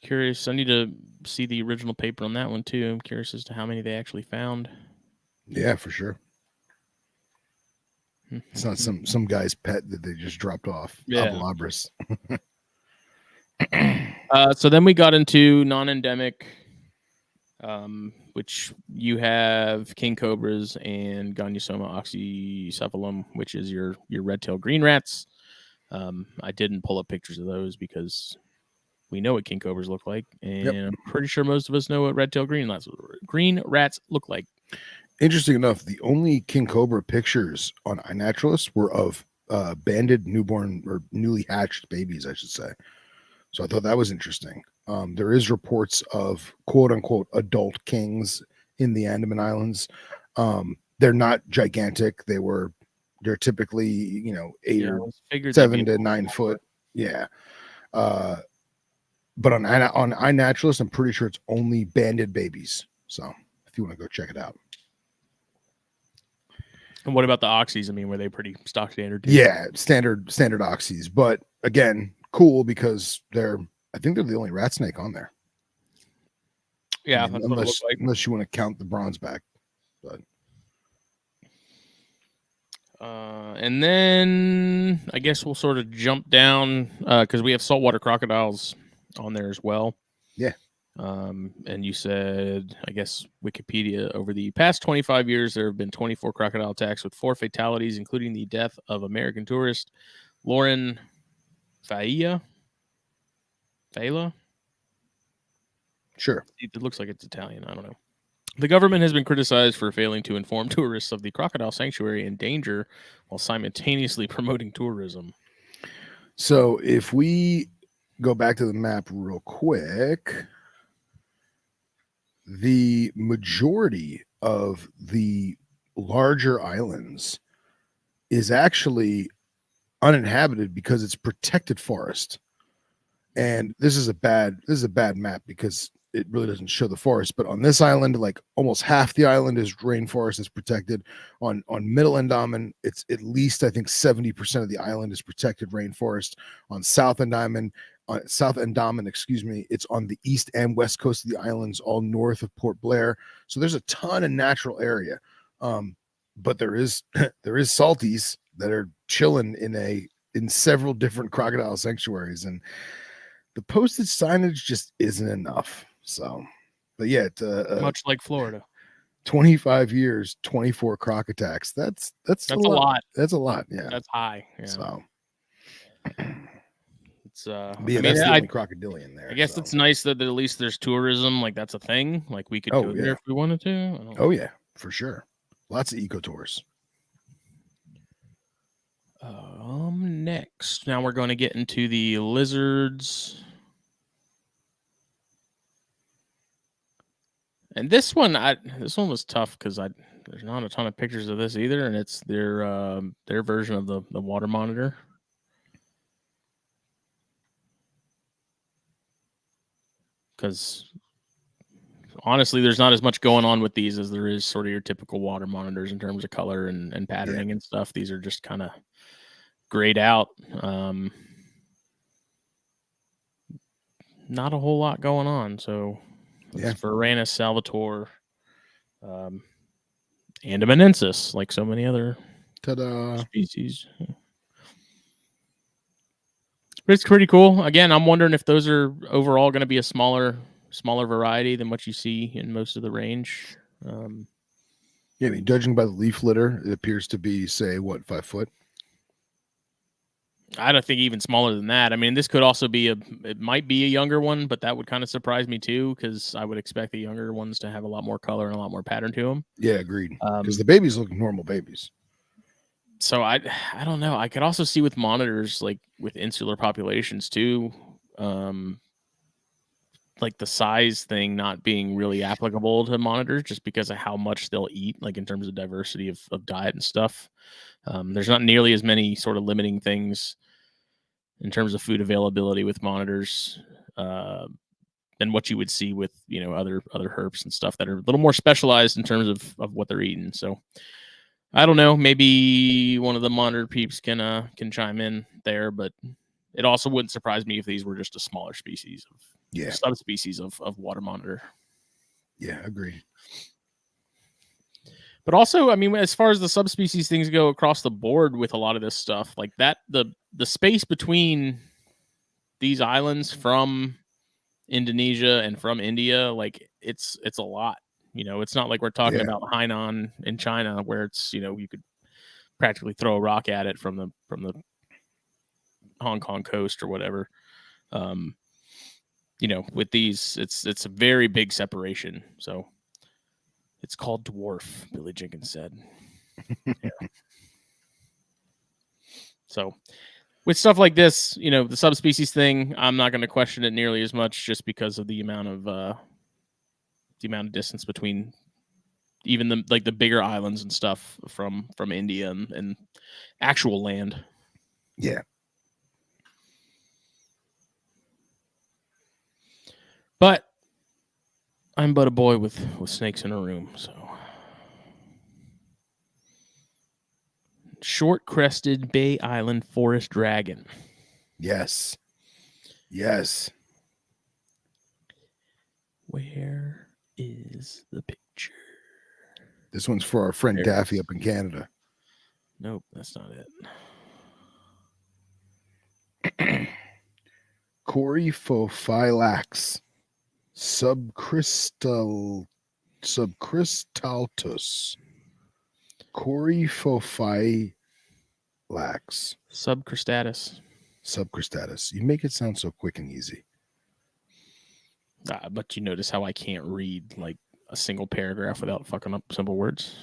curious. I need to see the original paper on that one too. I'm curious as to how many they actually found. Yeah, for sure. It's not some guy's pet that they just dropped off. Yeah. Albalabris. So then we got into non-endemic, which you have king cobras and Gonyosoma oxycephalum, which is your red-tailed green rats. I didn't pull up pictures of those because we know what king cobras look like, and I'm pretty sure most of us know what red-tailed green rats look like. Interesting enough, the only king cobra pictures on iNaturalist were of banded newborn or newly hatched babies, I should say. So I thought that was interesting. There is reports of quote unquote adult kings in the Andaman Islands. They're not gigantic. They're typically 7 to 9 foot. Yeah. But on iNaturalist, I'm pretty sure it's only banded babies. So if you want to go check it out. And what about the oxys? I mean, were they pretty stock standard? Yeah, standard oxys. But again, cool because I think they're the only rat snake on there. Yeah, that's what it looks like. Unless you want to count the bronze back. But and then I guess we'll sort of jump down because we have saltwater crocodiles on there as well. Yeah. And you said, I guess, Wikipedia, over the past 25 years, there have been 24 crocodile attacks with 4 fatalities, including the death of American tourist Lauren Failla. Sure. It looks like it's Italian. I don't know. The government has been criticized for failing to inform tourists of the crocodile sanctuary and danger while simultaneously promoting tourism. So if we go back to the map real quick, the majority of the larger islands is actually uninhabited because it's protected forest. And this is a bad map because it really doesn't show the forest. But on this island, like almost half the island is rainforest is protected. On Middle Andaman, it's at least I think 70% of the island is protected rainforest. On South Andaman, it's on the east and west coast of the islands, all north of Port Blair. So there's a ton of natural area. But there is salties that are chilling in several different crocodile sanctuaries, and the postage signage just isn't enough. So, but yeah, much like Florida, 25 years, 24 croc attacks. That's a lot. That's a lot. Yeah, that's high. Yeah. So. It's that's the only crocodilian there. I guess it's nice that at least there's tourism, like that's a thing. Like we could go there if we wanted to. Oh yeah, for sure. Lots of eco tours. Next, now we're going to get into the lizards. And this one was tough because there's not a ton of pictures of this either, and it's their version of the water monitor. Because honestly, there's not as much going on with these as there is sort of your typical water monitors in terms of color and patterning and stuff. These are just kind of grayed out. Not a whole lot going on. So it's Varanus salvator, Andamanensis, like so many other species. But it's pretty cool. Again, I'm wondering if those are overall going to be a smaller variety than what you see in most of the range. Yeah, I mean, judging by the leaf litter, it appears to be, say, what, 5 foot? I don't think even smaller than that. I mean, this could also be it might be a younger one, but that would kind of surprise me too, because I would expect the younger ones to have a lot more color and a lot more pattern to them. Yeah, agreed. Because the babies look normal babies. So I don't know. I could also see with monitors, like with insular populations too, like the size thing not being really applicable to monitors just because of how much they'll eat, like in terms of diversity of diet and stuff. There's not nearly as many sort of limiting things in terms of food availability with monitors than what you would see with, other herps and stuff that are a little more specialized in terms of what they're eating. So I don't know, maybe one of the monitor peeps can chime in there, but it also wouldn't surprise me if these were just a smaller species of subspecies of water monitor. Yeah, agreed. But also, I mean, as far as the subspecies things go across the board with a lot of this stuff, like that, the space between these islands from Indonesia and from India, like it's a lot. It's not like we're talking about Hainan in China where it's, you could practically throw a rock at it from the Hong Kong coast or whatever. With these, it's a very big separation. So it's called dwarf, Billy Jenkins said. Yeah. So with stuff like this, the subspecies thing, I'm not going to question it nearly as much just because of the amount of distance between even the bigger islands and stuff from India and actual land. Yeah. But I'm but a boy with snakes in a room, so. Short-crested Bay Island forest dragon. Yes. Where is the picture? This one's for our friend Daffy up in Canada. Nope, that's not it. Coryphophylax subcrystaltus. Coryphophylax subcristatus. You make it sound so quick and easy. But you notice how I can't read like a single paragraph without fucking up simple words.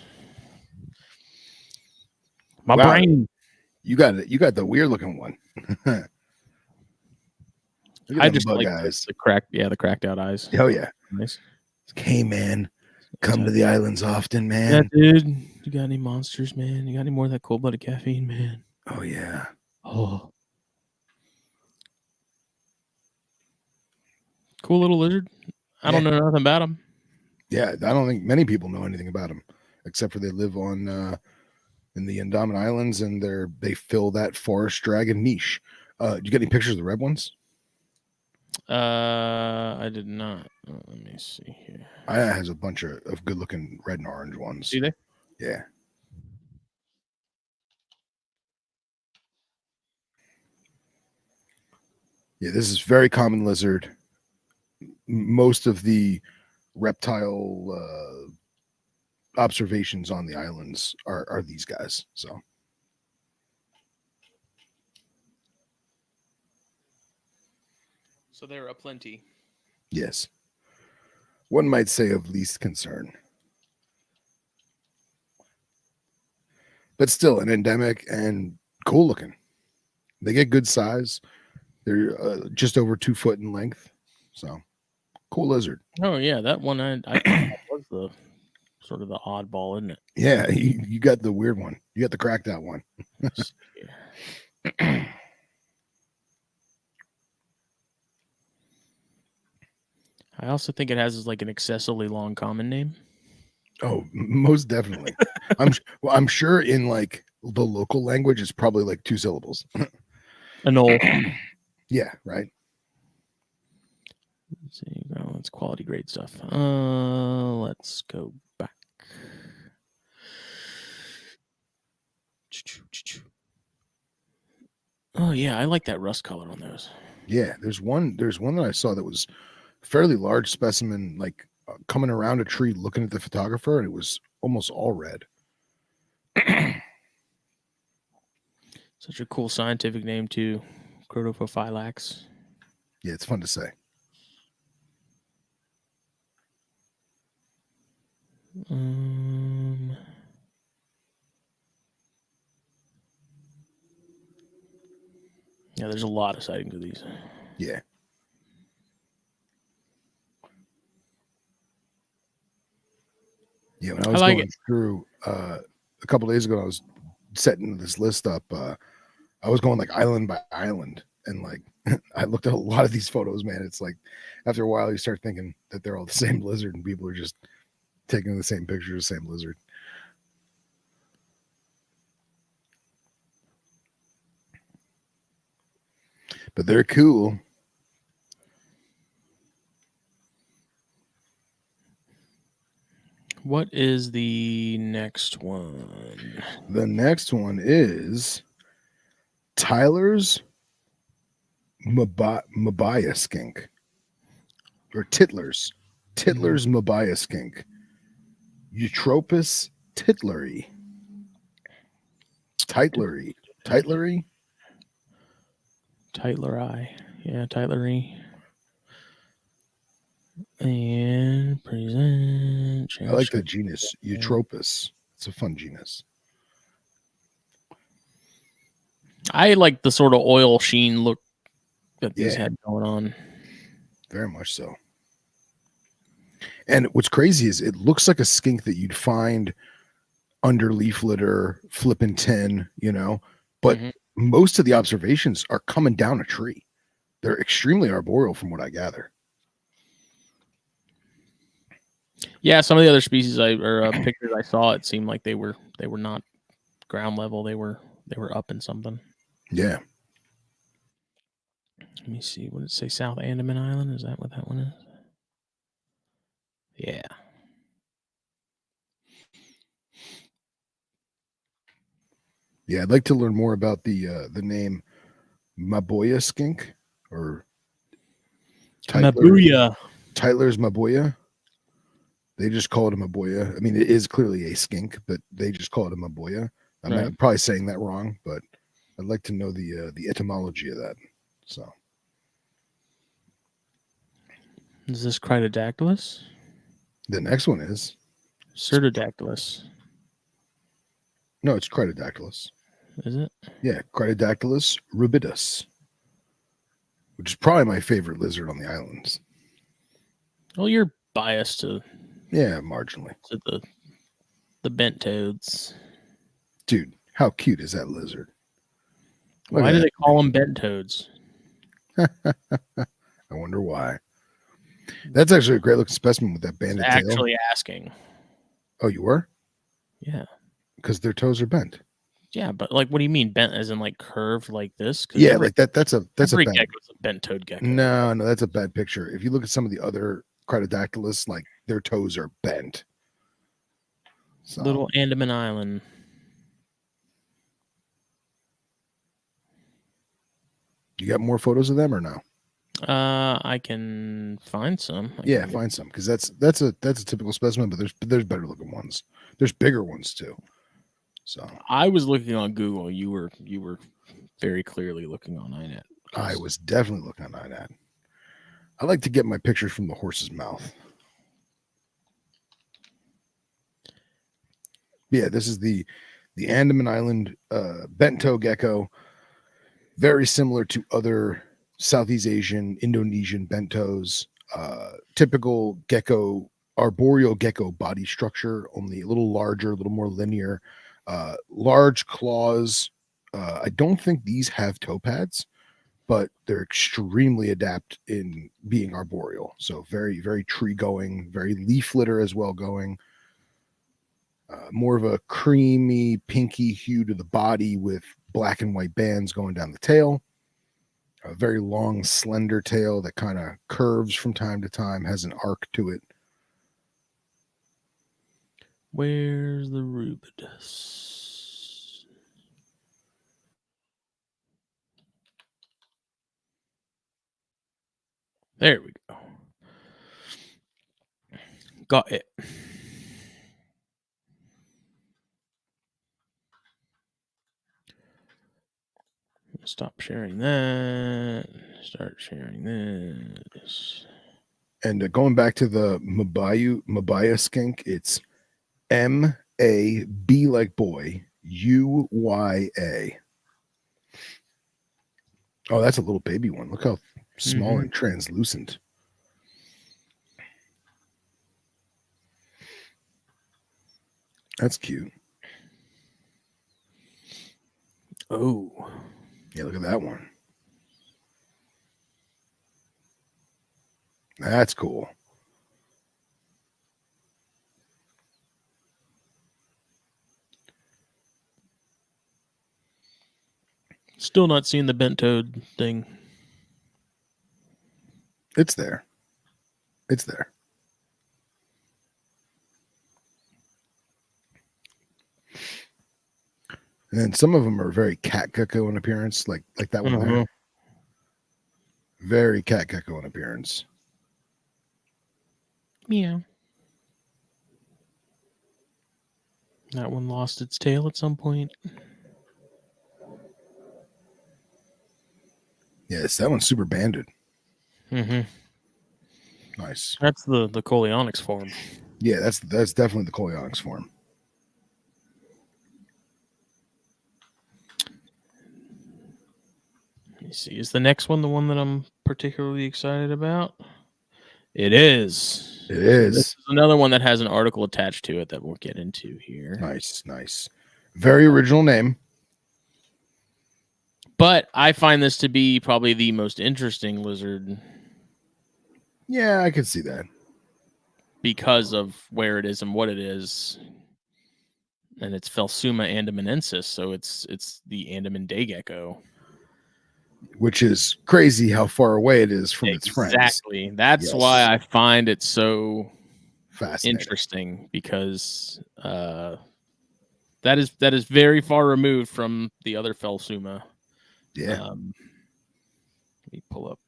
My brain. You got it. You got the weird looking one. I just like the cracked out eyes. Oh yeah, nice. Hey man, come to the islands often, man. Yeah, dude. You got any monsters, man? You got any more of that cold-blooded caffeine, man? Oh yeah. Oh. Cool little lizard. I don't know nothing about him. Yeah, I don't think many people know anything about him, except for they live on in the Andaman Islands, and they fill that forest dragon niche. Did you get any pictures of the red ones? I did not. Let me see here. It has a bunch of good-looking red and orange ones. See they? Yeah. Yeah, this is very common lizard. Most of the reptile observations on the islands are these guys. So there are aplenty. Yes. One might say of least concern. But still an endemic and cool looking. They get good size. They're just over 2 foot in length. So cool lizard. Oh yeah, that one I thought that was the sort of the oddball, isn't it? Yeah, you got the weird one. You got the cracked out one. Let's see here. I also think it has like an excessively long common name. Oh, most definitely. I'm sure in like the local language, it's probably like 2 syllables. A knoll. Yeah, right. Let's see, oh, that's quality grade stuff. Let's go back. Oh yeah, I like that rust color on those. Yeah, there's one that I saw that was fairly large specimen, like coming around a tree looking at the photographer, and it was almost all red. Such a cool scientific name too, Crotophylax. Yeah, it's fun to say. Yeah, there's a lot of sightings of these. Yeah. Yeah, when I was going through a couple days ago, I was setting this list up. I was going like island by island, and like I looked at a lot of these photos, man. It's like after a while you start thinking that they're all the same lizard and people are just taking the same picture of the same lizard. But they're cool. What is the next one? The next one is Tyler's Mabaya skink, or Titler's Mabaya skink, Eutropus titleri. Titleri. Yeah, Titleri. And present. I like the genus Eutropus. It's a fun genus. I like the sort of oil sheen look that these had going on. Very much so. And what's crazy is it looks like a skink that you'd find under leaf litter, flipping tin, but most of the observations are coming down a tree. They're extremely arboreal from what I gather. Yeah, some of the other species pictures I saw, it seemed like they were not ground level. They were up in something. Yeah. Let me see. What did it say? South Andaman Island? Is that what that one is? Yeah. Yeah, I'd like to learn more about the name Maboya skink or Mabuya. Tyler's Maboya. They just call it a Maboya. I mean, it is clearly a skink, but they just call it a Maboya. I'm probably saying that wrong, but I'd like to know the etymology of that. So, is this Critodactylus? The next one is Cerdodactylus. No, it's Critodactylus. Is it? Yeah, Critodactylus rubidus, which is probably my favorite lizard on the islands. Well, you're biased to. Yeah, marginally. To the bent toads. Dude, how cute is that lizard? Why do they call them bent toads? I wonder why. That's actually a great looking specimen with that banded tail. Actually asking. Oh, you were? Yeah. Because their toes are bent. Yeah, but like, what do you mean bent? As in like curved like this? Yeah, like that. That's a bent toed gecko. No, that's a bad picture. If you look at some of the other Critodactylus, like their toes are bent. So. Little Andaman Island. You got more photos of them or no? I can find some. Find some, because that's a typical specimen, but there's better looking ones. There's bigger ones too. So I was looking on Google. You were very clearly looking on iNet. I was definitely looking on iNet. I like to get my pictures from the horse's mouth. Yeah, this is the Andaman Island bent toe gecko, very similar to other Southeast Asian, Indonesian bentos. Typical gecko, arboreal gecko body structure, only a little larger, a little more linear. Large claws. I don't think these have toe pads, but they're extremely adept in being arboreal. So very, very tree going, very leaf litter as well going. More of a creamy, pinky hue to the body with black and white bands going down the tail. A very long, slender tail that kind of curves from time to time, has an arc to it. Where's the rubidus? There we go. Got it. Stop sharing that. Start sharing this. And going back to the Mabaya skink, it's M-A-B like boy, U-Y-A. Oh, that's a little baby one. Look how small and translucent. That's cute. Oh. Yeah, look at that one. That's cool. Still not seeing the bent toed thing. It's there. It's there. And then some of them are very cat gecko in appearance, like that one there. Very cat gecko in appearance. Meow. That one lost its tail at some point. Yes, that one's super banded. Mm-hmm. Nice. That's the Coleonyx form. Yeah, that's definitely the Coleonyx form. Let me see. Is the next one the one that I'm particularly excited about? It is. It is. So this is another one that has an article attached to it that we'll get into here. Nice, nice. Very original name. But I find this to be probably the most interesting lizard. Yeah, I could see that. Because of where it is and what it is. And it's Phelsuma andamanensis, so it's the Andaman day gecko. Which is crazy how far away it is from its friends. Exactly. That's why I find it so fascinating, interesting, because that is very far removed from the other Phelsuma. Yeah. Let me pull up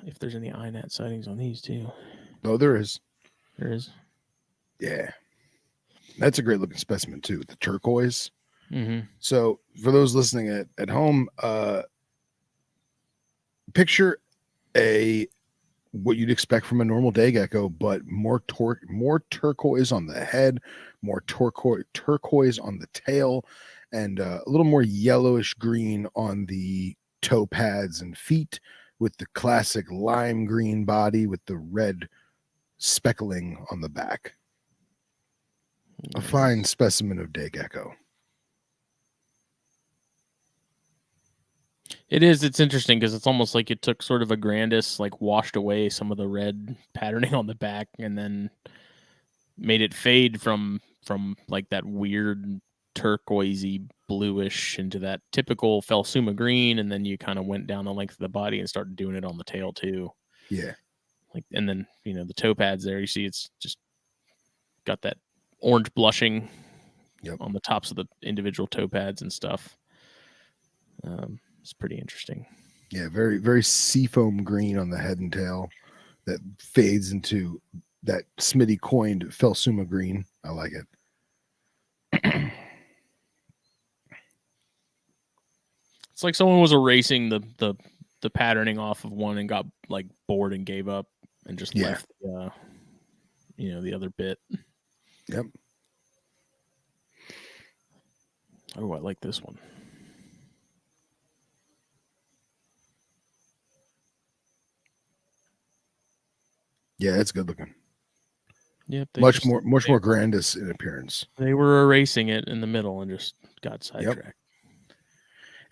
if there's any INAT sightings on these too. Oh, there is. There is. Yeah. That's a great looking specimen too. The turquoise. Mm-hmm. So for those listening at home, picture what you'd expect from a normal day gecko, but more turquoise on the head, more turquoise on the tail, and a little more yellowish green on the toe pads and feet, with the classic lime green body with the red speckling on the back. A fine specimen of day gecko. It is. It's interesting because it's almost like it took sort of a Grandis, like washed away some of the red patterning on the back, and then made it fade from like that weird turquoisey bluish into that typical Phelsuma green, and then you kind of went down the length of the body and started doing it on the tail too. Yeah. Like, and then the toe pads there, you see it's just got that orange blushing on the tops of the individual toe pads and stuff. It's pretty interesting. Yeah, very, very seafoam green on the head and tail that fades into that Smitty coined Phelsuma green. I like it. It's like someone was erasing the patterning off of one and got like bored and gave up and just left the other bit. Yep. Oh, I like this one. Yeah, it's good looking. Yep. Much more grandis in appearance. They were erasing it in the middle and just got sidetracked. Yep.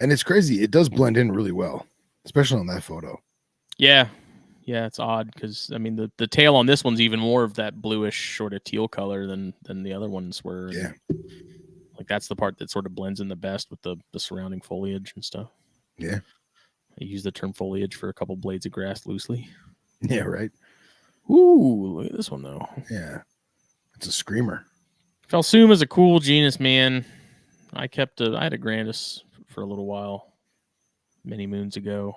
And it's crazy. It does blend in really well, especially on that photo. Yeah. Yeah, it's odd because I mean the tail on this one's even more of that bluish sort of teal color than the other ones were. Yeah. Like that's the part that sort of blends in the best with the surrounding foliage and stuff. Yeah. I use the term foliage for a couple blades of grass loosely. Yeah, right. Ooh, look at this one though. Yeah. It's a screamer. Phelsuma is a cool genus, man. I had a grandis for a little while, many moons ago.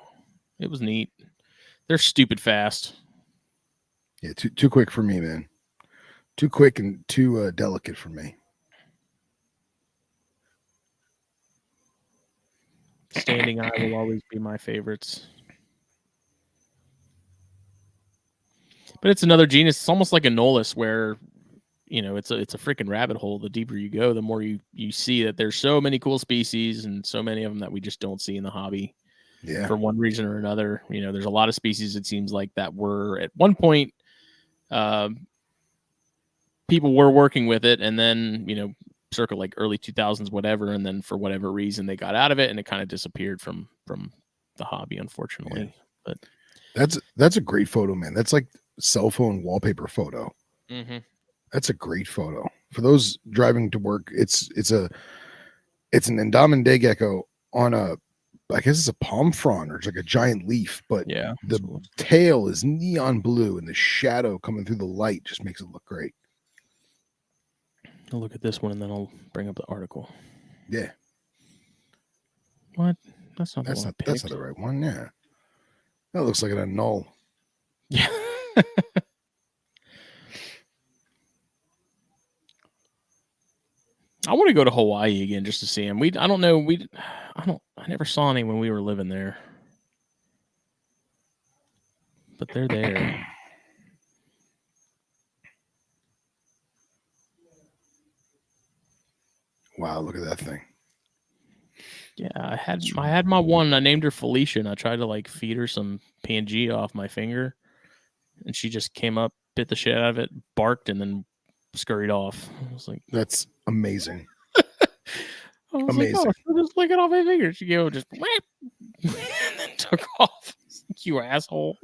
It was neat. They're stupid fast. Yeah, too quick for me, man. Too quick and too delicate for me. Standing eye will always be my favorites. But it's another genus. It's almost like a Nolus where, it's a freaking rabbit hole. The deeper you go, the more you see that there's so many cool species and so many of them that we just don't see in the hobby. Yeah. For one reason or another. There's a lot of species, it seems like, that were at one point people were working with it, and then, circa like early 2000s, whatever, and then for whatever reason they got out of it and it kind of disappeared from the hobby, unfortunately. Yeah. But that's a great photo, man. That's like cell phone wallpaper photo. Mm-hmm. That's a great photo. For those driving to work, it's an Andaman day gecko on I guess it's a palm frond, or it's like a giant leaf, but yeah, the tail is neon blue and the shadow coming through the light just makes it look great. I'll look at this one and then I'll bring up the article. Yeah. What? That's not that's not the right one. Yeah. That looks like an null. Yeah. I want to go to Hawaii again just to see them. I never saw any when we were living there, but they're there. Wow, look at that thing. Yeah, I had my one. I named her Felicia, and I tried to like feed her some PNG off my finger, and she just came up, bit the shit out of it, barked, and then scurried off. I was like, "That's amazing." I was amazing. Like, oh, just lick it off my finger. She go just and then took off. Like, you asshole.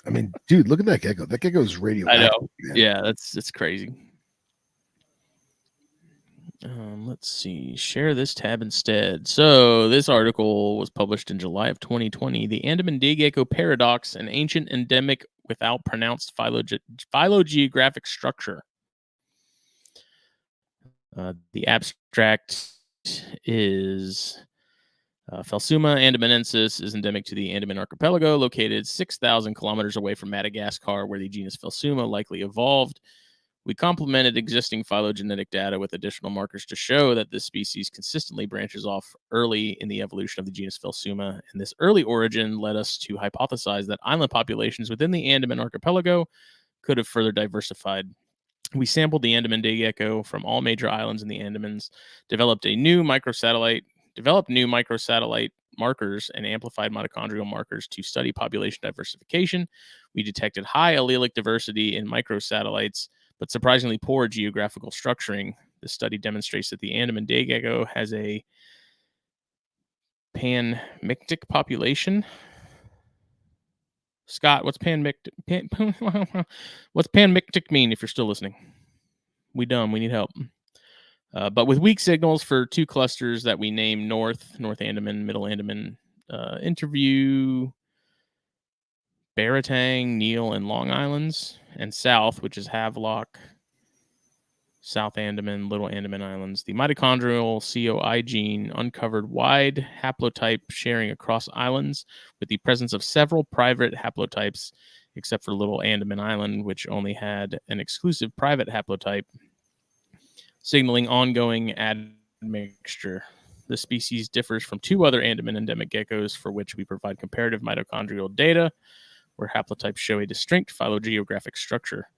I mean, dude, look at that gecko. That gecko is radioactive. I know. Man. Yeah, it's crazy. Let's see. Share this tab instead. So this article was published in July of 2020. The Andaman day gecko paradox, an ancient endemic without pronounced phylogeographic structure. The abstract is Phelsuma andamanensis is endemic to the Andaman archipelago, located 6,000 kilometers away from Madagascar, where the genus Phelsuma likely evolved. We complemented existing phylogenetic data with additional markers to show that this species consistently branches off early in the evolution of the genus Phelsuma, and this early origin led us to hypothesize that island populations within the Andaman archipelago could have further diversified. We sampled the Andaman day gecko from all major islands in the Andamans, developed new microsatellite markers and amplified mitochondrial markers to study population diversification. We detected high allelic diversity in microsatellites, but surprisingly poor geographical structuring. This study demonstrates that the Andaman day gecko has a panmictic population. Scott, what's panmictic mean if you're still listening? We dumb. We need help. But with weak signals for two clusters that we name North Andaman, Middle Andaman, interview Baratang, Neil, and Long Islands, and South, which is Havelock, South Andaman, Little Andaman Islands. The mitochondrial COI gene uncovered wide haplotype sharing across islands with the presence of several private haplotypes, except for Little Andaman Island, which only had an exclusive private haplotype, signaling ongoing admixture. The species differs from two other Andaman endemic geckos for which we provide comparative mitochondrial data, where haplotypes show a distinct phylogeographic structure.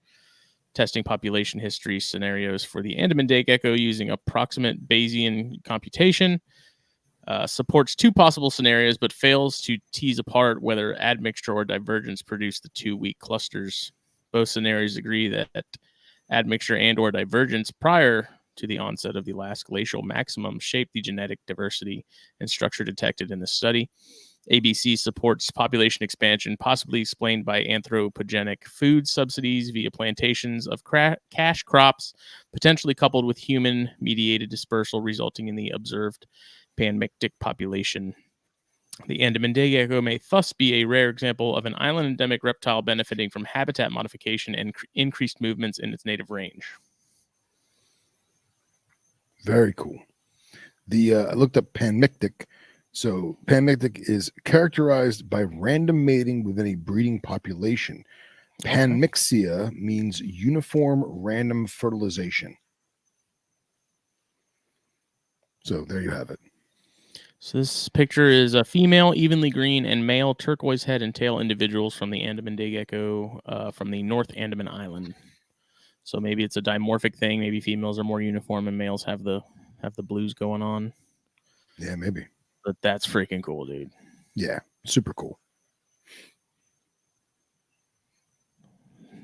Testing population history scenarios for the Andaman day gecko using approximate Bayesian computation supports two possible scenarios, but fails to tease apart whether admixture or divergence produce the two weak clusters. both scenarios agree that admixture and/or divergence prior to the onset of the last glacial maximum shaped the genetic diversity and structure detected in the study. ABC supports population expansion, possibly explained by anthropogenic food subsidies via plantations of cash crops, potentially coupled with human-mediated dispersal, resulting in the observed panmictic population. The Andaman gecko may thus be a rare example of an island endemic reptile benefiting from habitat modification and increased movements in its native range. Very cool. I looked up panmictic. So panmictic is characterized by random mating within a breeding population. Panmixia means uniform random fertilization. So there you have it. So this picture is a female, evenly green, and male turquoise head and tail individuals from the Andaman gecko from the North Andaman Island. So maybe it's a dimorphic thing. Maybe females are more uniform and males have the blues going on. Yeah, maybe. But that's freaking cool, dude. Yeah, super cool.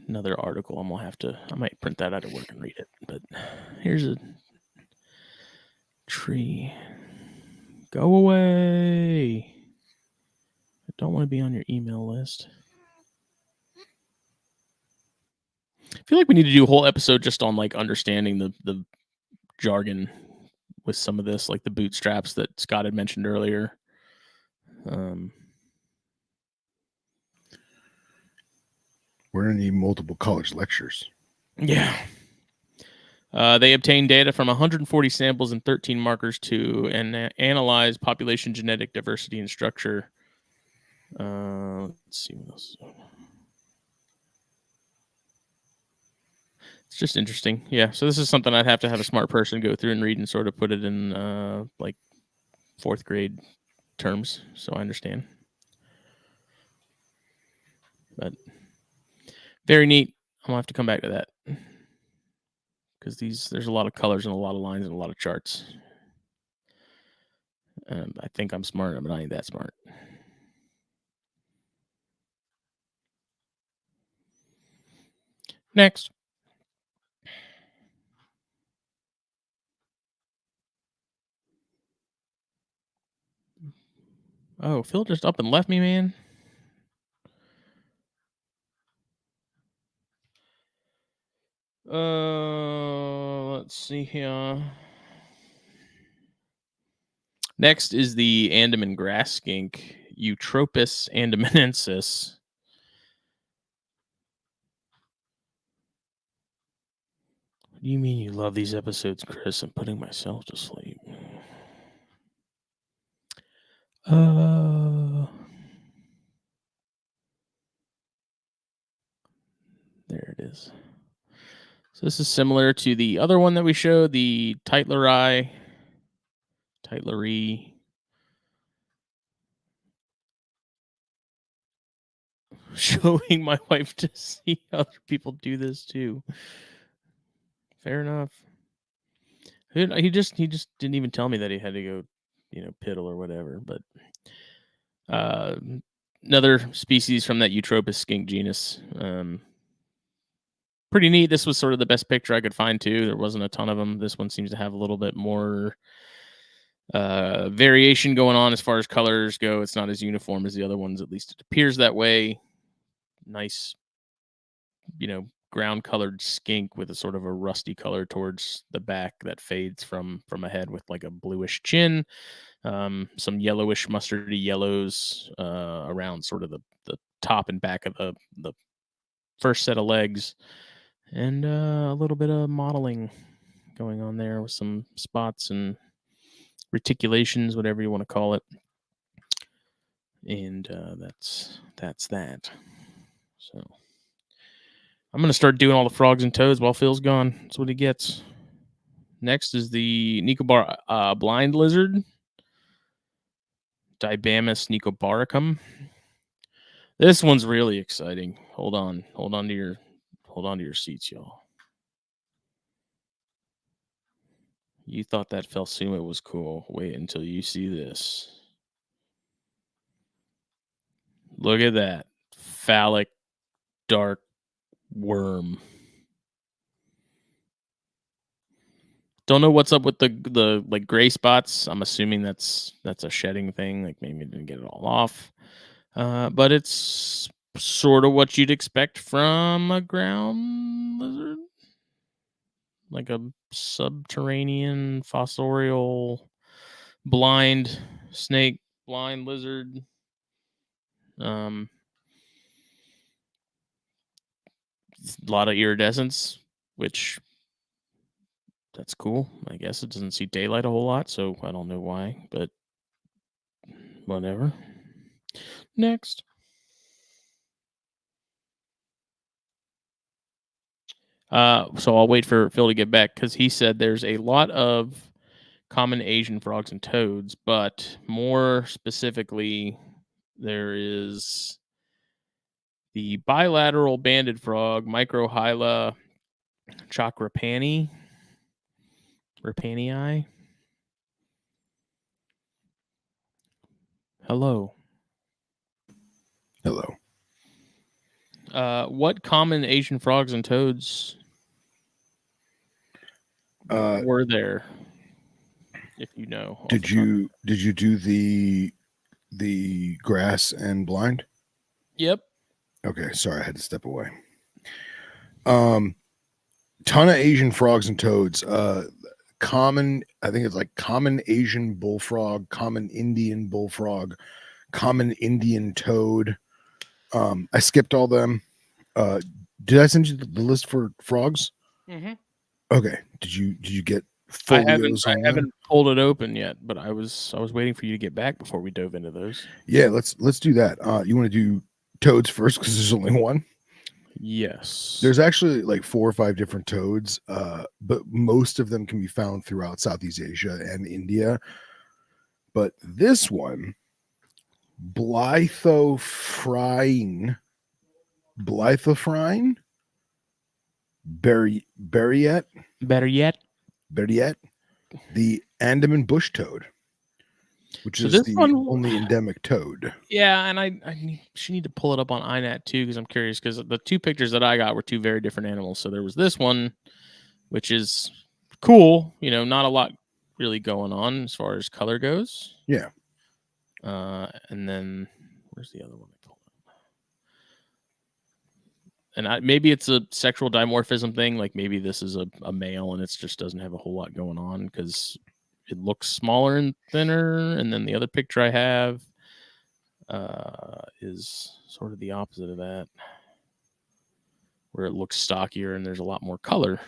Another article. I might print that out at work and read it. But here's a tree. Go away. I don't want to be on your email list. I feel like we need to do a whole episode just on like understanding the jargon with some of this, like the bootstraps that Scott had mentioned earlier. We're going to need multiple college lectures. Yeah. They obtained data from 140 samples and 13 markers to analyze population genetic diversity and structure. Let's see what else. It's just interesting. Yeah. So this is something I'd have to have a smart person go through and read and sort of put it in like fourth grade terms, so I understand. But very neat. I'm gonna have to come back to that because there's a lot of colors and a lot of lines and a lot of charts. I think I'm smart, but I ain't that smart. Next. Oh, Phil just up and left me, man. Let's see here. Next is the Andaman grass skink, Eutropus andamanensis. What do you mean you love these episodes, Chris? I'm putting myself to sleep. There it is. So this is similar to the other one that we showed, the Tytleri. Showing my wife to see other people do this too. Fair enough. He just didn't even tell me that he had to go, piddle or whatever. But another species from that Eutropus skink genus. Pretty neat. This was sort of the best picture I could find too. There wasn't a ton of them. This one seems to have a little bit more variation going on as far as colors go. It's not as uniform as the other ones. At least it appears that way. Nice, ground colored skink with a sort of a rusty color towards the back that fades from a head with like a bluish chin. Some yellowish mustardy yellows around sort of the top and back of the first set of legs, and a little bit of modeling going on there with some spots and reticulations, whatever you want to call it. And that's that. So I'm going to start doing all the frogs and toads while Phil's gone. That's what he gets. Next is the Nicobar blind lizard, Dibamus nicobaricum. This one's really exciting. Hold on to your seats, y'all. You thought that Phelsuma was cool. Wait until you see this. Look at that. Phallic, dark worm. Don't know what's up with the like gray spots. I'm assuming that's a shedding thing. Like maybe it didn't get it all off. But it's sort of what you'd expect from a ground lizard, like a subterranean fossorial blind snake, blind lizard. A lot of iridescence, which that's cool. I guess it doesn't see daylight a whole lot, so I don't know why, but whatever. Next. So I'll wait for Phil to get back because he said there's a lot of common Asian frogs and toads, but more specifically, there is the bilateral banded frog, Microhyla chakrapani, rapanii. Hello. Hello. What common Asian frogs and toads were there? If you know, Did you do the grass and blind? Yep. Okay, sorry, I had to step away. Ton of Asian frogs and toads. Common, I think it's like common Asian bullfrog, common Indian bullfrog, common Indian toad. I skipped all them. Did I send you the list for frogs? Mm-hmm. Okay. Did you get I folios? I haven't pulled it open yet, but I was waiting for you to get back before we dove into those. Yeah, let's do that. You want to do toads first because there's only one? Yes. There's actually like 4 or 5 different toads, but most of them can be found throughout Southeast Asia and India. But this one, Blythophrine, Berryet, Better yet, the Andaman bush toad, which So is this the one- only endemic toad. yeah, and I should need to pull it up on iNat too because I'm curious because the two pictures that I got were two very different animals. So there was this one, which is cool. You know, not a lot really going on as far as color goes. Yeah. And then where's the other one? And maybe it's a sexual dimorphism thing. Like maybe this is a male and it just doesn't have a whole lot going on because it looks smaller and thinner. And then the other picture I have is sort of the opposite of that, where it looks stockier and there's a lot more color.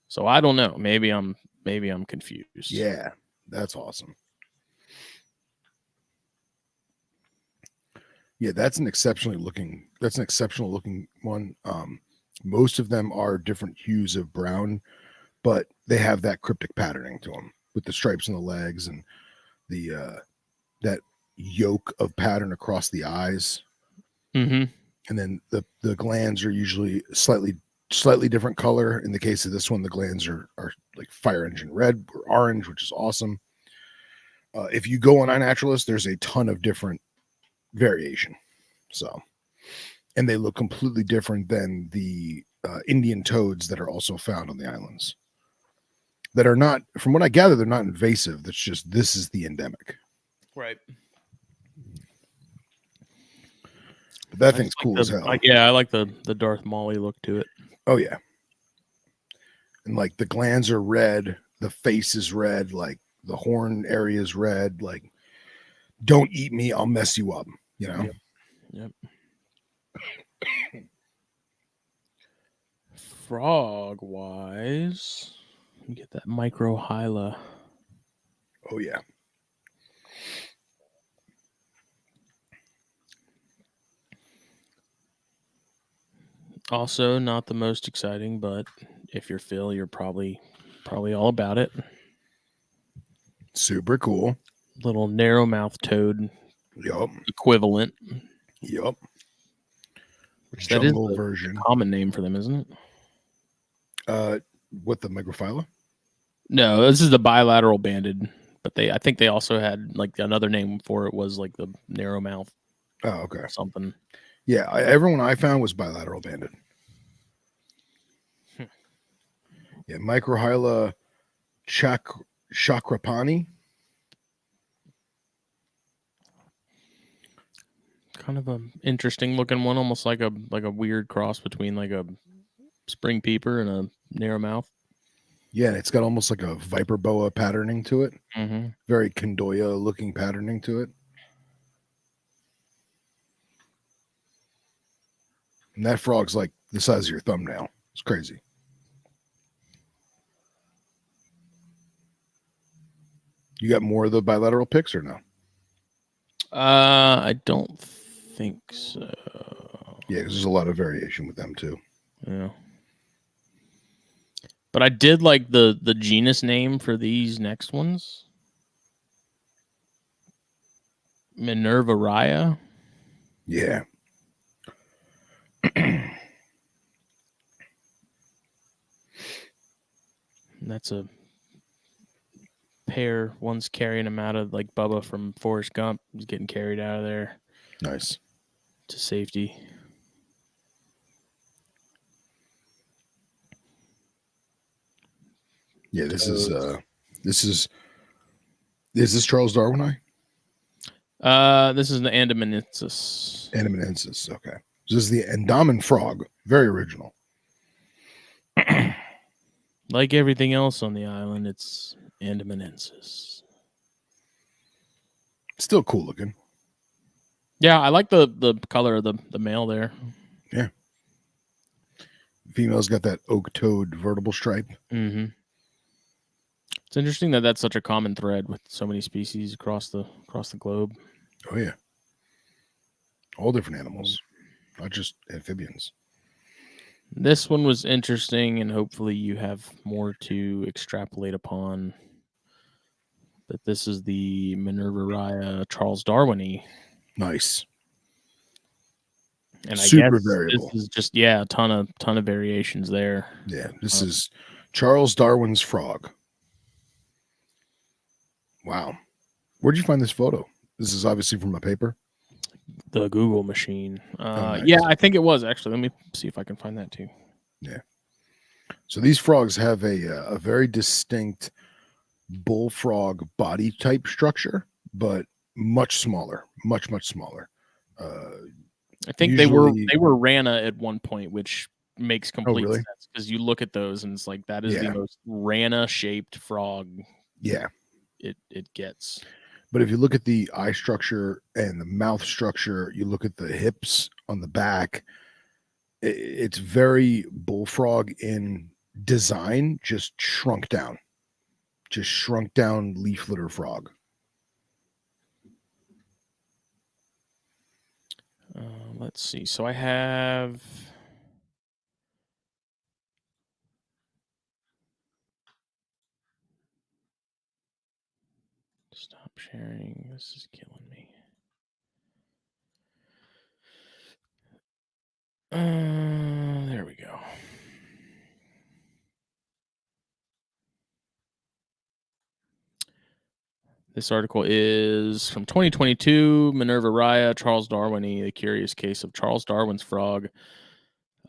So I don't know. Maybe I'm confused. Yeah, that's awesome. Yeah, that's an exceptional looking one. Most of them are different hues of brown, but they have that cryptic patterning to them with the stripes on the legs and the that yoke of pattern across the eyes. Mm-hmm. And then the glands are usually slightly different color. In the case of this one, the glands are like fire engine red or orange, which is awesome. If you go on iNaturalist, there's a ton of different variation. So, and they look completely different than the Indian toads that are also found on the islands. That are not, from what I gather, they're not invasive. That's just this is the endemic. Right. But that thing's cool as hell. I like the Darth Maul look to it. Oh yeah. And like the glands are red, the face is red, like the horn area is red. Like, don't eat me, I'll mess you up. You know. Yep. Frog wise, you get that Microhyla. Oh yeah. Also, not the most exciting, but if you're Phil, you're probably all about it. Super cool. Little narrow mouth toad. Yup. Equivalent. Yup. Which that is the version. Common name for them, isn't it? What, the Microhyla? No, this is the bilateral banded. But I think they also had like another name for it was like the narrow mouth. Oh, okay. Something. Yeah, everyone I found was bilateral banded. Yeah, Microhyla chakrapani. Kind of a interesting looking one, almost like a weird cross between like a spring peeper and a narrow mouth. Yeah, and it's got almost like a viper boa patterning to it. Mm-hmm. Very Kondoya looking patterning to it. And that frog's like the size of your thumbnail. It's crazy. You got more of the bilateral pics or no? I don't think so. Yeah, because there's a lot of variation with them too. Yeah. But I did like the genus name for these next ones. Minerva raya. Yeah. That's a pair. One's carrying him out of like Bubba from Forrest Gump. He's getting carried out of there. Nice. To safety. Yeah, this is this Charles Darwini? This is the Andamanensis. Andamanensis, okay. So this is the Andaman frog. Very original. Like everything else on the island, it's Andamanensis. Still cool looking. Yeah, I like the color of the male there. Yeah. Female's got that oak-toed vertical stripe. Mm-hmm. It's interesting that that's such a common thread with so many species across the globe. Oh yeah. All different animals, not just amphibians. This one was interesting, and hopefully you have more to extrapolate upon. But this is the Minerva raya Charles Darwini. Nice. And super I guess variable. This is just a ton of variations there. Yeah, this is Charles Darwin's frog. Wow. Where'd you find this photo? This is obviously from a paper. The Google machine. Nice. Yeah, I think it was actually. Let me see if I can find that too. Yeah. So these frogs have a very distinct bullfrog body type structure, but much smaller, much smaller. I think they were Rana at one point, which makes complete sense because you look at those and it's like that is the most Rana shaped frog. Yeah, it gets. But if you look at the eye structure and the mouth structure, you look at the hips on the back, it's very bullfrog in design, just shrunk down leaf litter frog. Let's see. So I have. Stop sharing. This is killing me. There we go. This article is from 2022, Minerva raya, Charles Darwini, The Curious Case of Charles Darwin's Frog,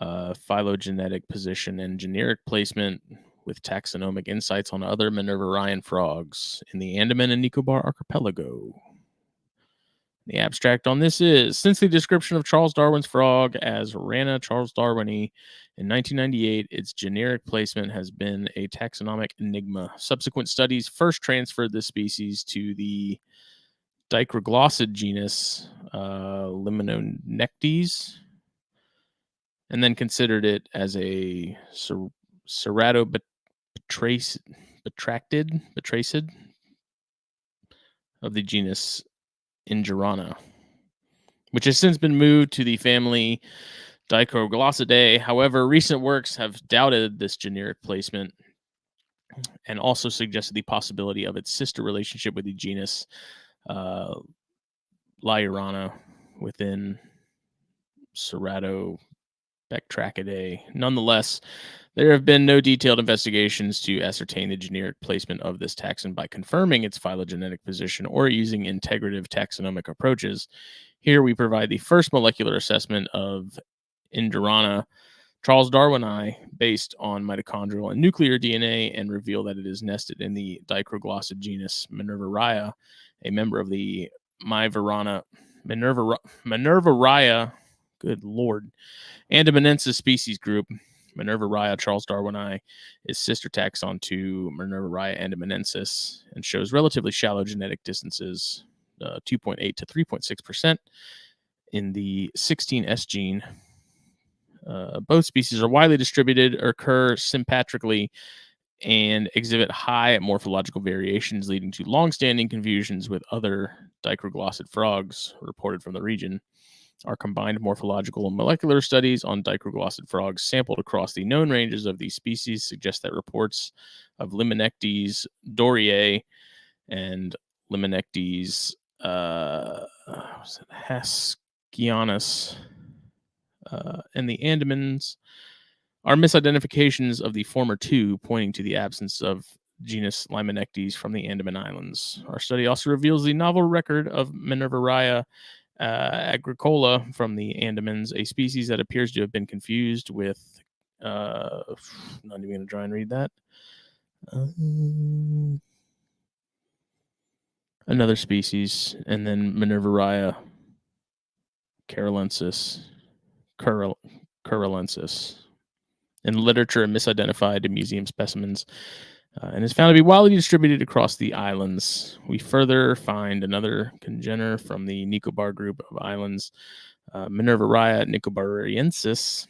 Phylogenetic Position and Generic Placement with Taxonomic Insights on Other Minerva ryan Frogs in the Andaman and Nicobar Archipelago. The abstract on this is, since the description of Charles Darwin's frog as Rana Charles Darwini in 1998, its generic placement has been a taxonomic enigma. Subsequent studies first transferred this species to the dicroglossid genus Limononectes, and then considered it as a ceratobatracid of the genus Ingerana, which has since been moved to the family Dicroglossidae. However, recent works have doubted this generic placement and also suggested the possibility of its sister relationship with the genus Lyurana within Ceratobactracidae. Nonetheless, there have been no detailed investigations to ascertain the generic placement of this taxon by confirming its phylogenetic position or using integrative taxonomic approaches. Here we provide the first molecular assessment of Indorana Charles Darwini based on mitochondrial and nuclear DNA and reveal that it is nested in the dicroglossid genus Minervaria, a member of the Minervaria, good lord, Andamanensis species group. Minervaria Charles Darwini is sister taxon to Minervaria andamanensis and shows relatively shallow genetic distances, 2.8 to 3.6% in the 16S gene. Both species are widely distributed, occur sympatrically, and exhibit high morphological variations, leading to long-standing confusions with other dicroglossid frogs reported from the region. Our combined morphological and molecular studies on dicroglossid frogs sampled across the known ranges of these species suggest that reports of Limonectes doriae and Limonectes haskianus and the Andamans are misidentifications of the former two, pointing to the absence of genus Limonectes from the Andaman Islands. Our study also reveals the novel record of Minervaria agricola from the Andamans, a species that appears to have been confused with. Not even going to try and read that. Another species, and then Minervaria carolensis. In literature and misidentified in museum specimens, and is found to be widely distributed across the islands. We further find another congener from the Nicobar group of islands, Minervaria nicobariensis,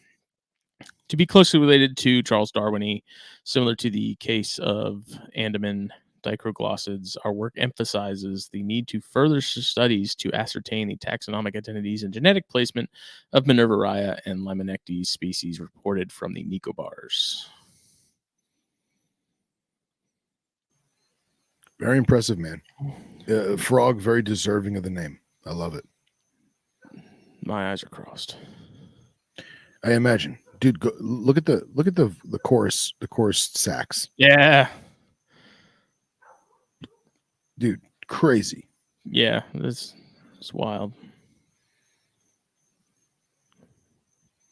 to be closely related to Charles Darwini. Similar to the case of Andaman dicroglossids, our work emphasizes the need to further studies to ascertain the taxonomic identities and genetic placement of Minervaria and Limonectes species reported from the Nicobars. Very impressive, man. Frog, very deserving of the name. I love it. My eyes are crossed. I imagine, dude. Go, look at the chorus sax. Yeah, dude, crazy. Yeah, it's wild.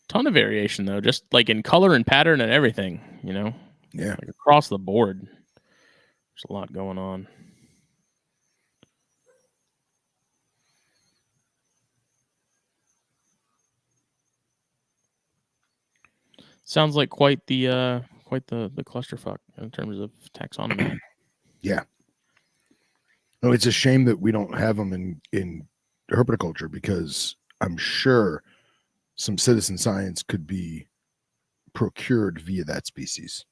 Ton of variation though, just like in color and pattern and everything. You know, yeah, like across the board. There's a lot going on. Sounds like quite the clusterfuck in terms of taxonomy. Yeah. No, it's a shame that we don't have them in herpetoculture, because I'm sure some citizen science could be procured via that species.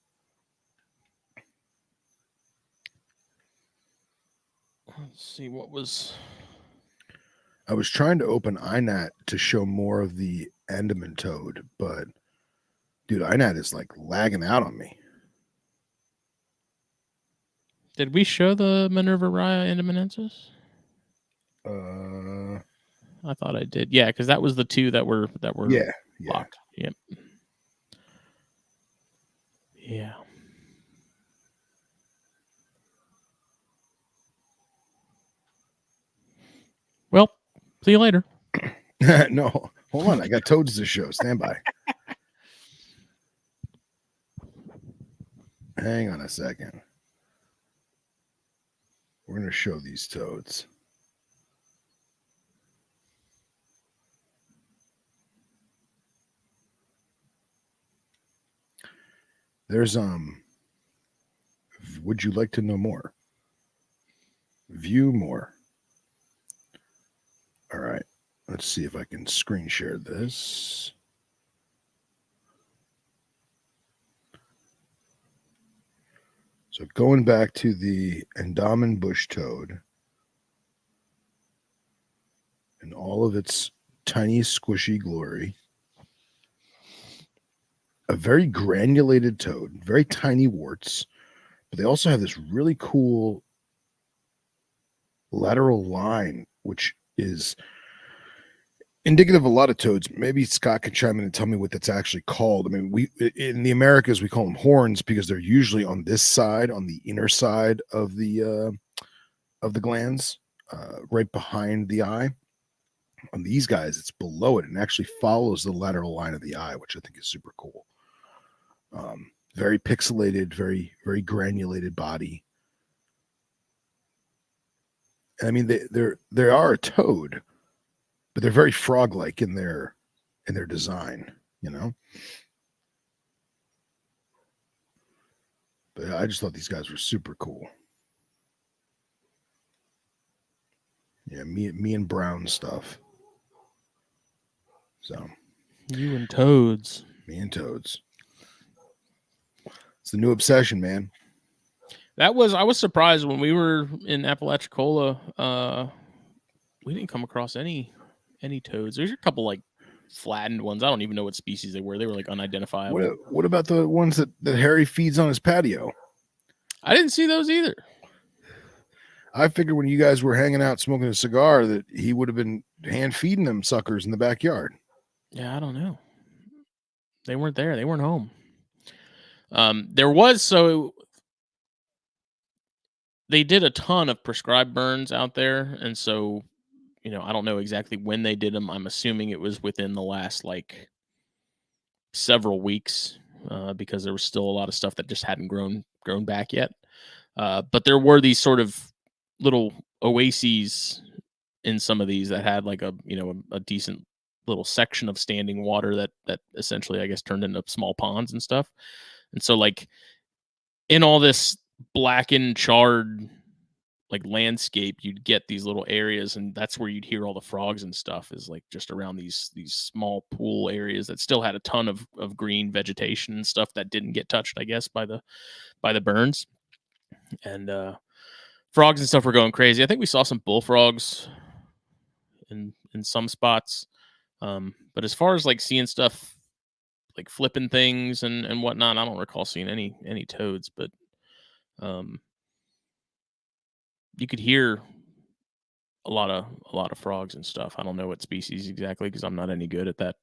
Let's see what was. I was trying to open INAT to show more of the Andaman toad, but dude, INAT is like lagging out on me. Did we show the Minervaria andamanensis? I thought I did. Yeah, because that was the two that were locked. Yep. Yeah. Well, see you later. No, hold on. I got toads to show. Stand by. Hang on a second. We're going to show these toads. There's would you like to know more? View more. All right. Let's see if I can screen share this. So going back to the Andaman bush toad and all of its tiny squishy glory. A very granulated toad, very tiny warts, but they also have this really cool lateral line, which is indicative of a lot of toads. Maybe Scott can chime in and tell me what that's actually called. I mean, we in the Americas we call them horns because they're usually on this side, on the inner side of the glands, right behind the eye. On these guys, it's below it and actually follows the lateral line of the eye, which I think is super cool. Very pixelated, very, very granulated body. I mean, they are a toad, but they're very frog-like in their design, you know. But I just thought these guys were super cool. Yeah, me and brown stuff. So you and toads. Me and toads. It's the new obsession, man. I was surprised when we were in Apalachicola. We didn't come across any toads. There's a couple like flattened ones. I don't even know what species they were. They were like unidentifiable. What about the ones that Harry feeds on his patio? I didn't see those either. I figured when you guys were hanging out smoking a cigar that he would have been hand feeding them suckers in the backyard. Yeah, I don't know. They weren't there. They weren't home. There was, so they did a ton of prescribed burns out there, and so, you know, I don't know exactly when they did them. I'm assuming it was within the last like several weeks, because there was still a lot of stuff that just hadn't grown back yet. But there were these sort of little oases in some of these that had like a decent little section of standing water that essentially, I guess, turned into small ponds and stuff. And so like in all this blackened, charred like landscape, you'd get these little areas, and that's where you'd hear all the frogs and stuff, is like just around these small pool areas that still had a ton of green vegetation and stuff that didn't get touched, I guess, by the burns. And frogs and stuff were going crazy. I think we saw some bullfrogs in some spots. But as far as like seeing stuff like flipping things and whatnot, I don't recall seeing any toads, but you could hear a lot of frogs and stuff. I don't know what species exactly, because I'm not any good at that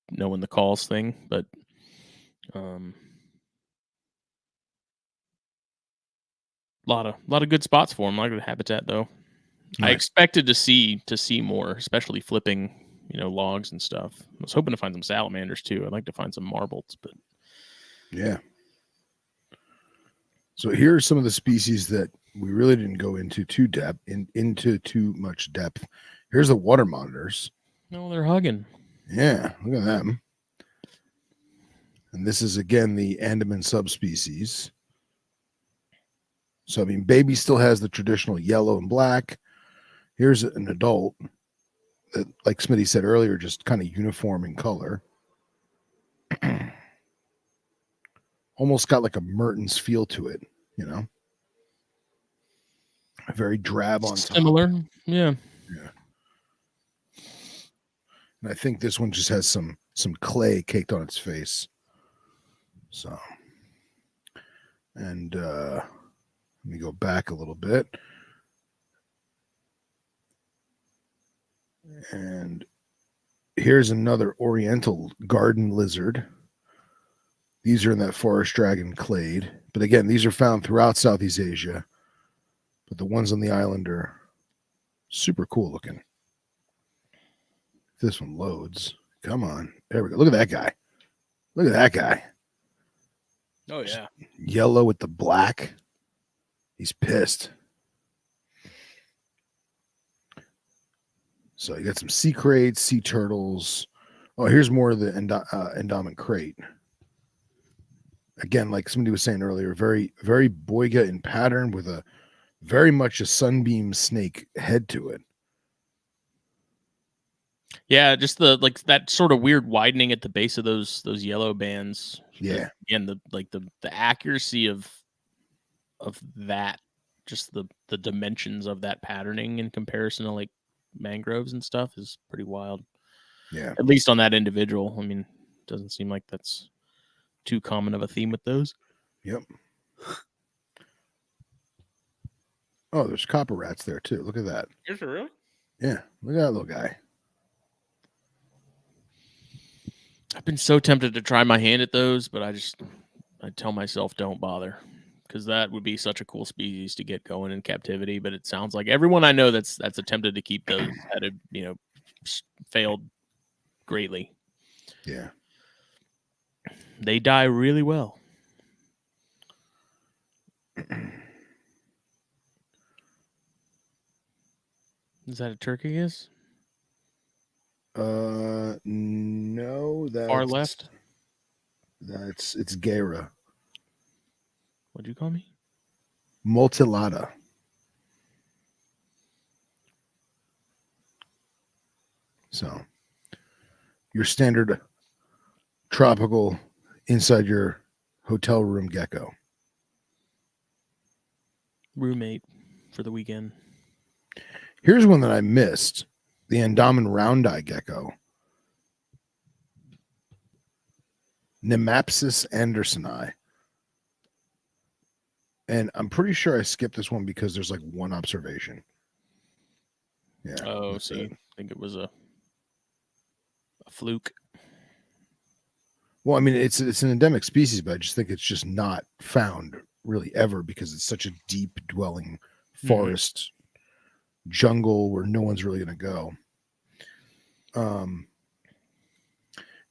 knowing the calls thing, but lot of good spots for them. I like the habitat though. Nice. I expected to see more, especially flipping, logs and stuff. I was hoping to find some salamanders too. I'd like to find some marbles, but yeah. So here are some of the species that we really didn't go into too much depth. Here's the water monitors. No, they're hugging. Yeah, look at them. And this is again the Andaman subspecies. So I mean, baby still has the traditional yellow and black. Here's an adult that, like Smitty said earlier, just kind of uniform in color. Almost got like a Mertens feel to it, very drab on top. Similar, yeah. And I think this one just has some clay caked on its face. So, and let me go back a little bit. And here's another oriental garden lizard. These are in that forest dragon clade. But again, these are found throughout Southeast Asia. But the ones on the island are super cool looking. This one loads. Come on. There we go. Look at that guy. Look at that guy. Oh, yeah. Yellow with the black. He's pissed. So you got some sea crates, sea turtles. Oh, here's more of the endowment crate. Again, like somebody was saying earlier, very, very boiga in pattern with a very much a sunbeam snake head to it. Yeah, just that sort of weird widening at the base of those yellow bands. Yeah, and the accuracy of that, just the dimensions of that patterning in comparison to like mangroves and stuff is pretty wild. Yeah, at least on that individual. I mean, it doesn't seem like that's too common of a theme with those. Yep. Oh, there's copper rats there too. Look at that. Is there really? Yeah, look at that little guy. I've been so tempted to try my hand at those, but I tell myself don't bother, because that would be such a cool species to get going in captivity. But it sounds like everyone I know that's attempted to keep those had failed greatly. Yeah. They die really well. Is that a turkey? Is No, that's far left. It's Gera. What'd you call me? Multilata. So, your standard tropical inside your hotel room gecko. Roommate for the weekend. Here's one that I missed: the Andaman round-eye gecko, Nemapsis andersoni. And I'm pretty sure I skipped this one because there's like one observation. Yeah. Oh, see, I think it was a fluke. Well, I mean, it's an endemic species, but I just think it's just not found really ever because it's such a deep dwelling forest jungle where no one's really going to go.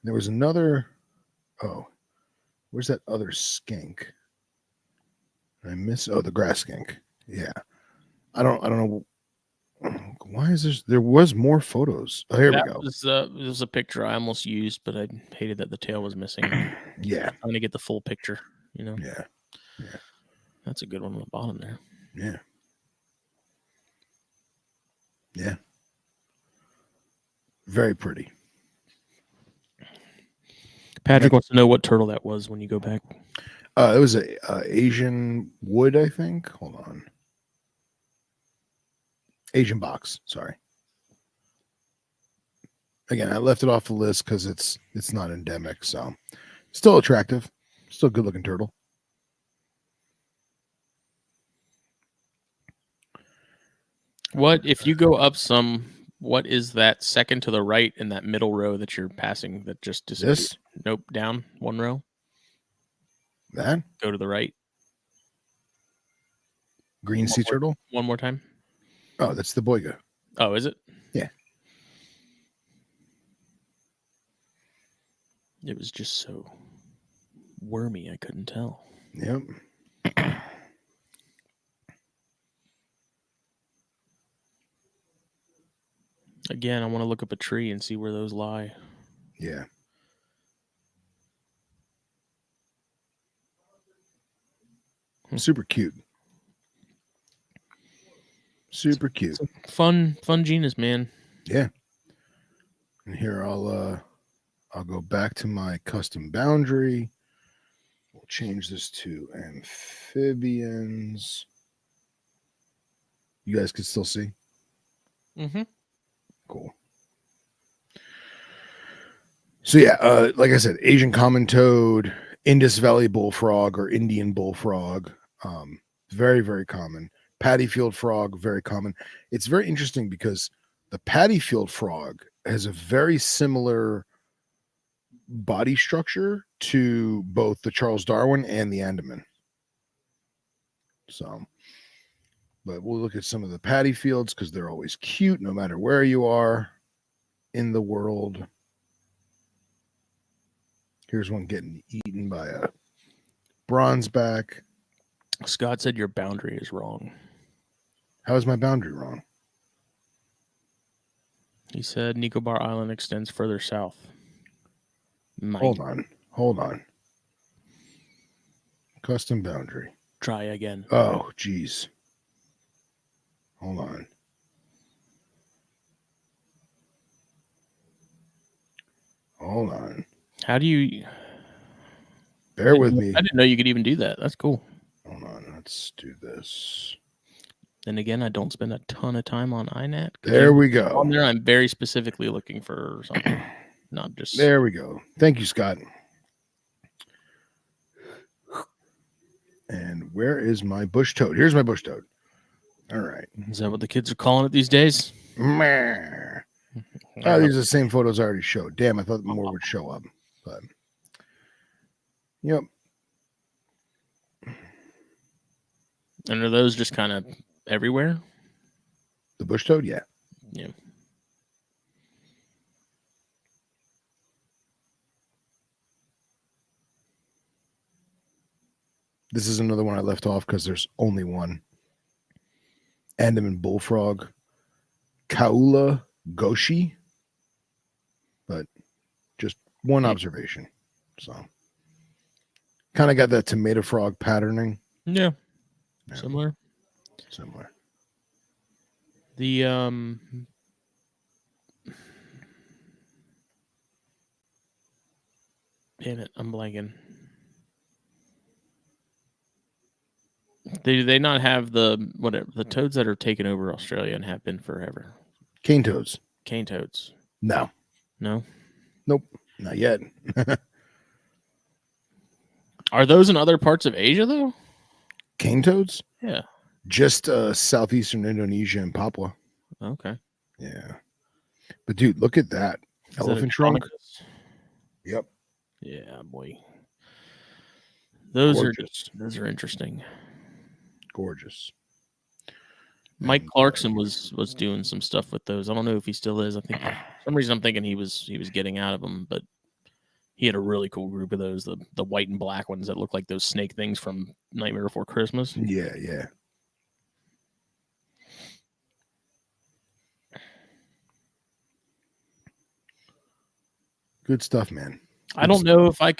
There was another. Oh, where's that other skink? I miss. Oh, the grass skink. Yeah, I don't know. Why is this? There was more photos. Oh, here we go. This was a picture I almost used, but I hated that the tail was missing. Yeah, Trying to get the full picture. You know. Yeah. That's a good one on the bottom there. Yeah. Yeah. Very pretty. Patrick wants to know what turtle that was when you go back. It was a Asian wood, I think. Hold on. Asian box. Sorry. Again, I left it off the list because it's not endemic, so still attractive, still good looking turtle. What if you go up some? What is that second to the right in that middle row that you're passing that just disappeared? This? Nope, down one row. That? Go to the right. Green sea turtle? One more time. Oh, that's the boiga. Oh, is it? Yeah. It was just so wormy, I couldn't tell. Yep. Again, I want to look up a tree and see where those lie. Yeah. Super cute. Super cute. Fun genus, man. Yeah. And here I'll go back to my custom boundary. We'll change this to amphibians. You guys can still see? Mm-hmm. Cool. So yeah, like I said, Asian common toad, Indus Valley bullfrog or Indian bullfrog, very, very common. Paddy field frog, very common. It's very interesting because the paddy field frog has a very similar body structure to both the Charles Darwin and the Andaman. So, but we'll look at some of the paddy fields because they're always cute no matter where you are in the world. Here's one getting eaten by a bronzeback. Scott said your boundary is wrong. How is my boundary wrong? He said Nicobar Island extends further south. Hold on. Custom boundary. Try again. Oh, geez. Hold on. How do you... Bear with me. I didn't know you could even do that. That's cool. Hold on. Let's do this. And again, I don't spend a ton of time on INAT. There we go. On there, I'm very specifically looking for something. Not just... There we go. Thank you, Scott. And where is my bush toad? Here's my bush toad. All right. Is that what the kids are calling it these days? Meh. Oh, these are the same photos I already showed. Damn, I thought more would show up. But, yep. And are those just kind of everywhere? The bush toad? Yeah. Yeah. This is another one I left off because there's only one. Andaman bullfrog, Kaula goshi, but just one observation. So kind of got that tomato frog patterning. Yeah. Similar. The damn it, I'm blanking. Do they not have the toads that are taking over Australia and have been forever? Cane toads. Cane toads. No. No. Nope. Not yet. Are those in other parts of Asia though? Cane toads? Yeah. Just southeastern Indonesia and Papua. Okay. Yeah. But dude, look at that. Elephant trunk. Yep. Yeah, boy. Those Gorgeous. are interesting. Gorgeous. Mike Clarkson was doing some stuff with those. I don't know if he still is. I think for some reason I'm thinking he was getting out of them, but he had a really cool group of those, the white and black ones that look like those snake things from Nightmare Before Christmas. Yeah, yeah. Good stuff, man. I don't know if I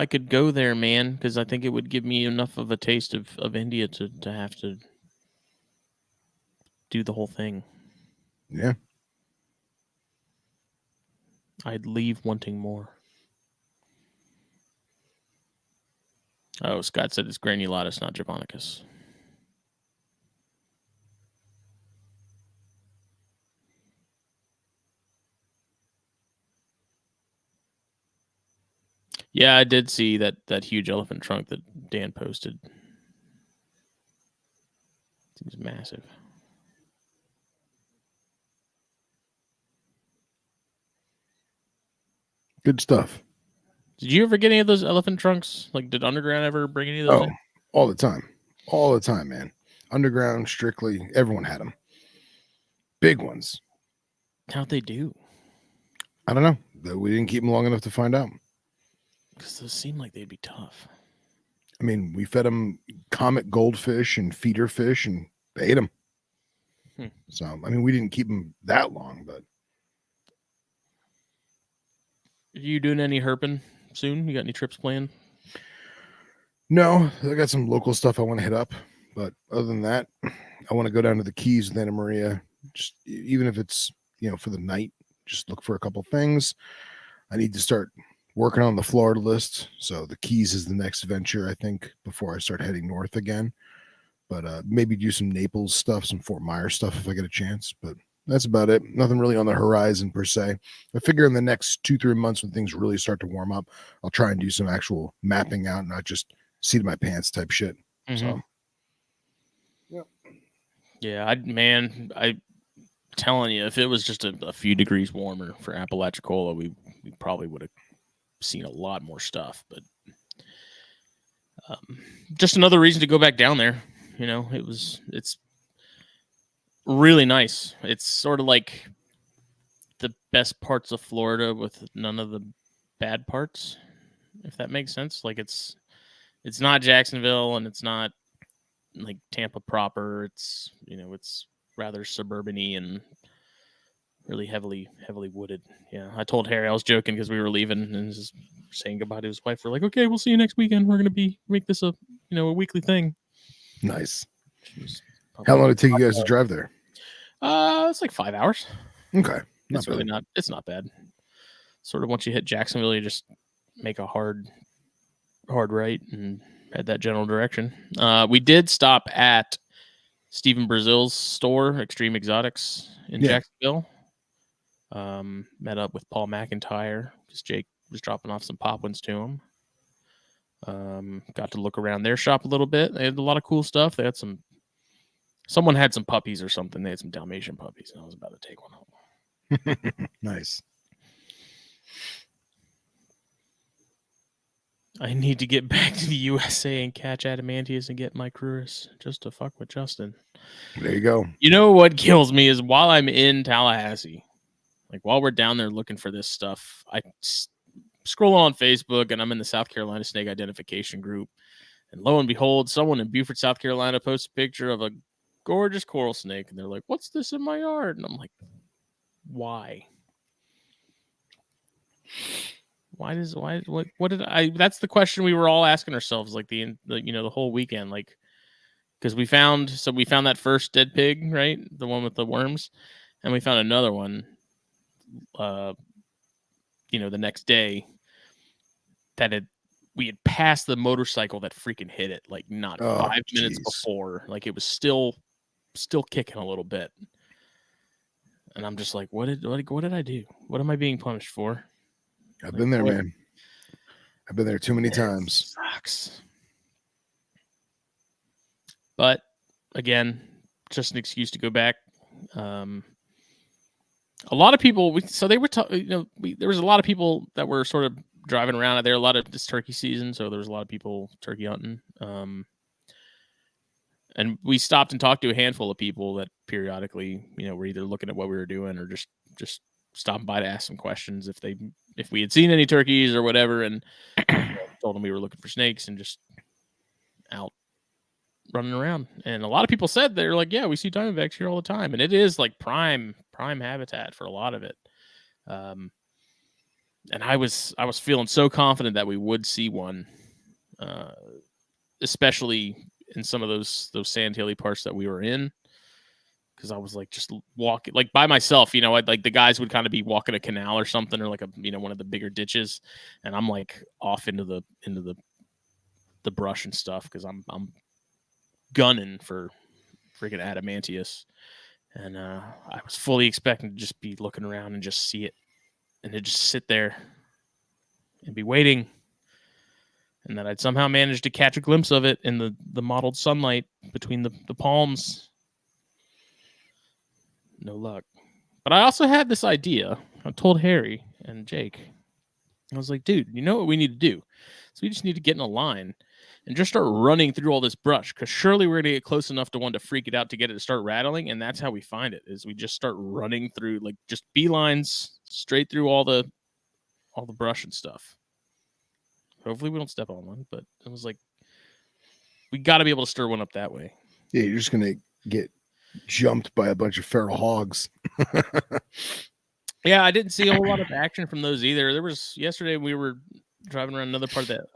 could go there, man, because I think it would give me enough of a taste of India to have to do the whole thing. Yeah. I'd leave wanting more. Oh, Scott said it's granulatus, not javanicus. Yeah, I did see that huge elephant trunk that Dan posted. Seems massive. Good stuff. Did you ever get any of those elephant trunks? Like, did Underground ever bring any of those in? All the time. All the time, man. Underground, Strictly, everyone had them. Big ones. How'd they do? I don't know. We didn't keep them long enough to find out. Because those seem like they'd be tough. I mean, we fed them comet goldfish and feeder fish, and they ate them. So, I mean, we didn't keep them that long, but. Are you doing any herping soon? You got any trips planned? No, I got some local stuff I want to hit up, but other than that, I want to go down to the Keys with Anna Maria. Just even if it's for the night, just look for a couple things. I need to start working on the Florida list, so the Keys is the next venture, I think, before I start heading north again. But maybe do some Naples stuff, some Fort Myers stuff if I get a chance. But that's about it. Nothing really on the horizon per se. I figure in the next 2-3 months when things really start to warm up, I'll try and do some actual mapping out, not just seat of my pants type shit. So, yeah, I'm telling you, if it was just a few degrees warmer for Apalachicola, we probably would have seen a lot more stuff. But just another reason to go back down there. It's really nice. It's sort of like the best parts of Florida with none of the bad parts, if that makes sense. Like it's not Jacksonville and it's not like Tampa proper. It's it's rather suburban-y and really heavily wooded. Yeah, I told Harry I was joking because we were leaving and just saying goodbye to his wife. We're like, okay, we'll see you next weekend. We're gonna make this a weekly thing. Nice. How long did it take you guys to drive there? It's like 5 hours. Okay, it's really not. It's not bad. Sort of once you hit Jacksonville, you just make a hard right and head that general direction. We did stop at Stephen Brazil's store, Extreme Exotics in Jacksonville. Met up with Paul McIntyre because Jake was dropping off some pop ones to him. Got to look around their shop a little bit. They had a lot of cool stuff. They had someone had some puppies or something. They had some Dalmatian puppies, and I was about to take one home. Nice. I need to get back to the USA and catch Adamantius and get my Cruris just to fuck with Justin. There you go. You know what kills me is while I'm in Tallahassee, like while we're down there looking for this stuff, I scroll on Facebook and I'm in the South Carolina Snake Identification group. And lo and behold, someone in Beaufort, South Carolina posted a picture of a gorgeous coral snake. And they're like, what's this in my yard? And I'm like, why? What did I, that's the question we were all asking ourselves, like the whole weekend, like, because we found that first dead pig, right? The one with the worms. And we found another one, the next day that we had passed the motorcycle that freaking hit it, like not 5 minutes before. Like it was still kicking a little bit. And I'm just like, what did I do? What am I being punished for? I've been there, man. I've been there too many times. Sucks. But again, just an excuse to go back. A lot of people, there was a lot of people that were sort of driving around out there. A lot of this turkey season, so there was a lot of people turkey hunting. And we stopped and talked to a handful of people that periodically, were either looking at what we were doing or just stopping by to ask some questions if we had seen any turkeys or whatever. And told them we were looking for snakes and just out running around. And a lot of people said they're like, yeah, we see diamondbacks here all the time, and it is like prime habitat for a lot of it. And I was feeling so confident that we would see one, especially in some of those sandhilly parts that we were in, because I was like just walking like by myself. I'd like the guys would kind of be walking a canal or something, or like a one of the bigger ditches, and I'm like off into the brush and stuff because I'm gunning for freaking adamantius. And I was fully expecting to just be looking around and just see it, and to just sit there and be waiting, and that I'd somehow managed to catch a glimpse of it in the mottled sunlight between the palms. No luck. But I also had this idea. I told Harry and Jake. I was like, dude, you know what we need to do? So we just need to get in a line and just start running through all this brush, because surely we're going to get close enough to one to freak it out to get it to start rattling. And that's how we find it, is we just start running through, like just beelines straight through all the brush and stuff. Hopefully we don't step on one, but it was like, we got to be able to stir one up that way. Yeah, you're just going to get jumped by a bunch of feral hogs. Yeah, I didn't see a whole lot of action from those either. There was, yesterday we were driving around another part of that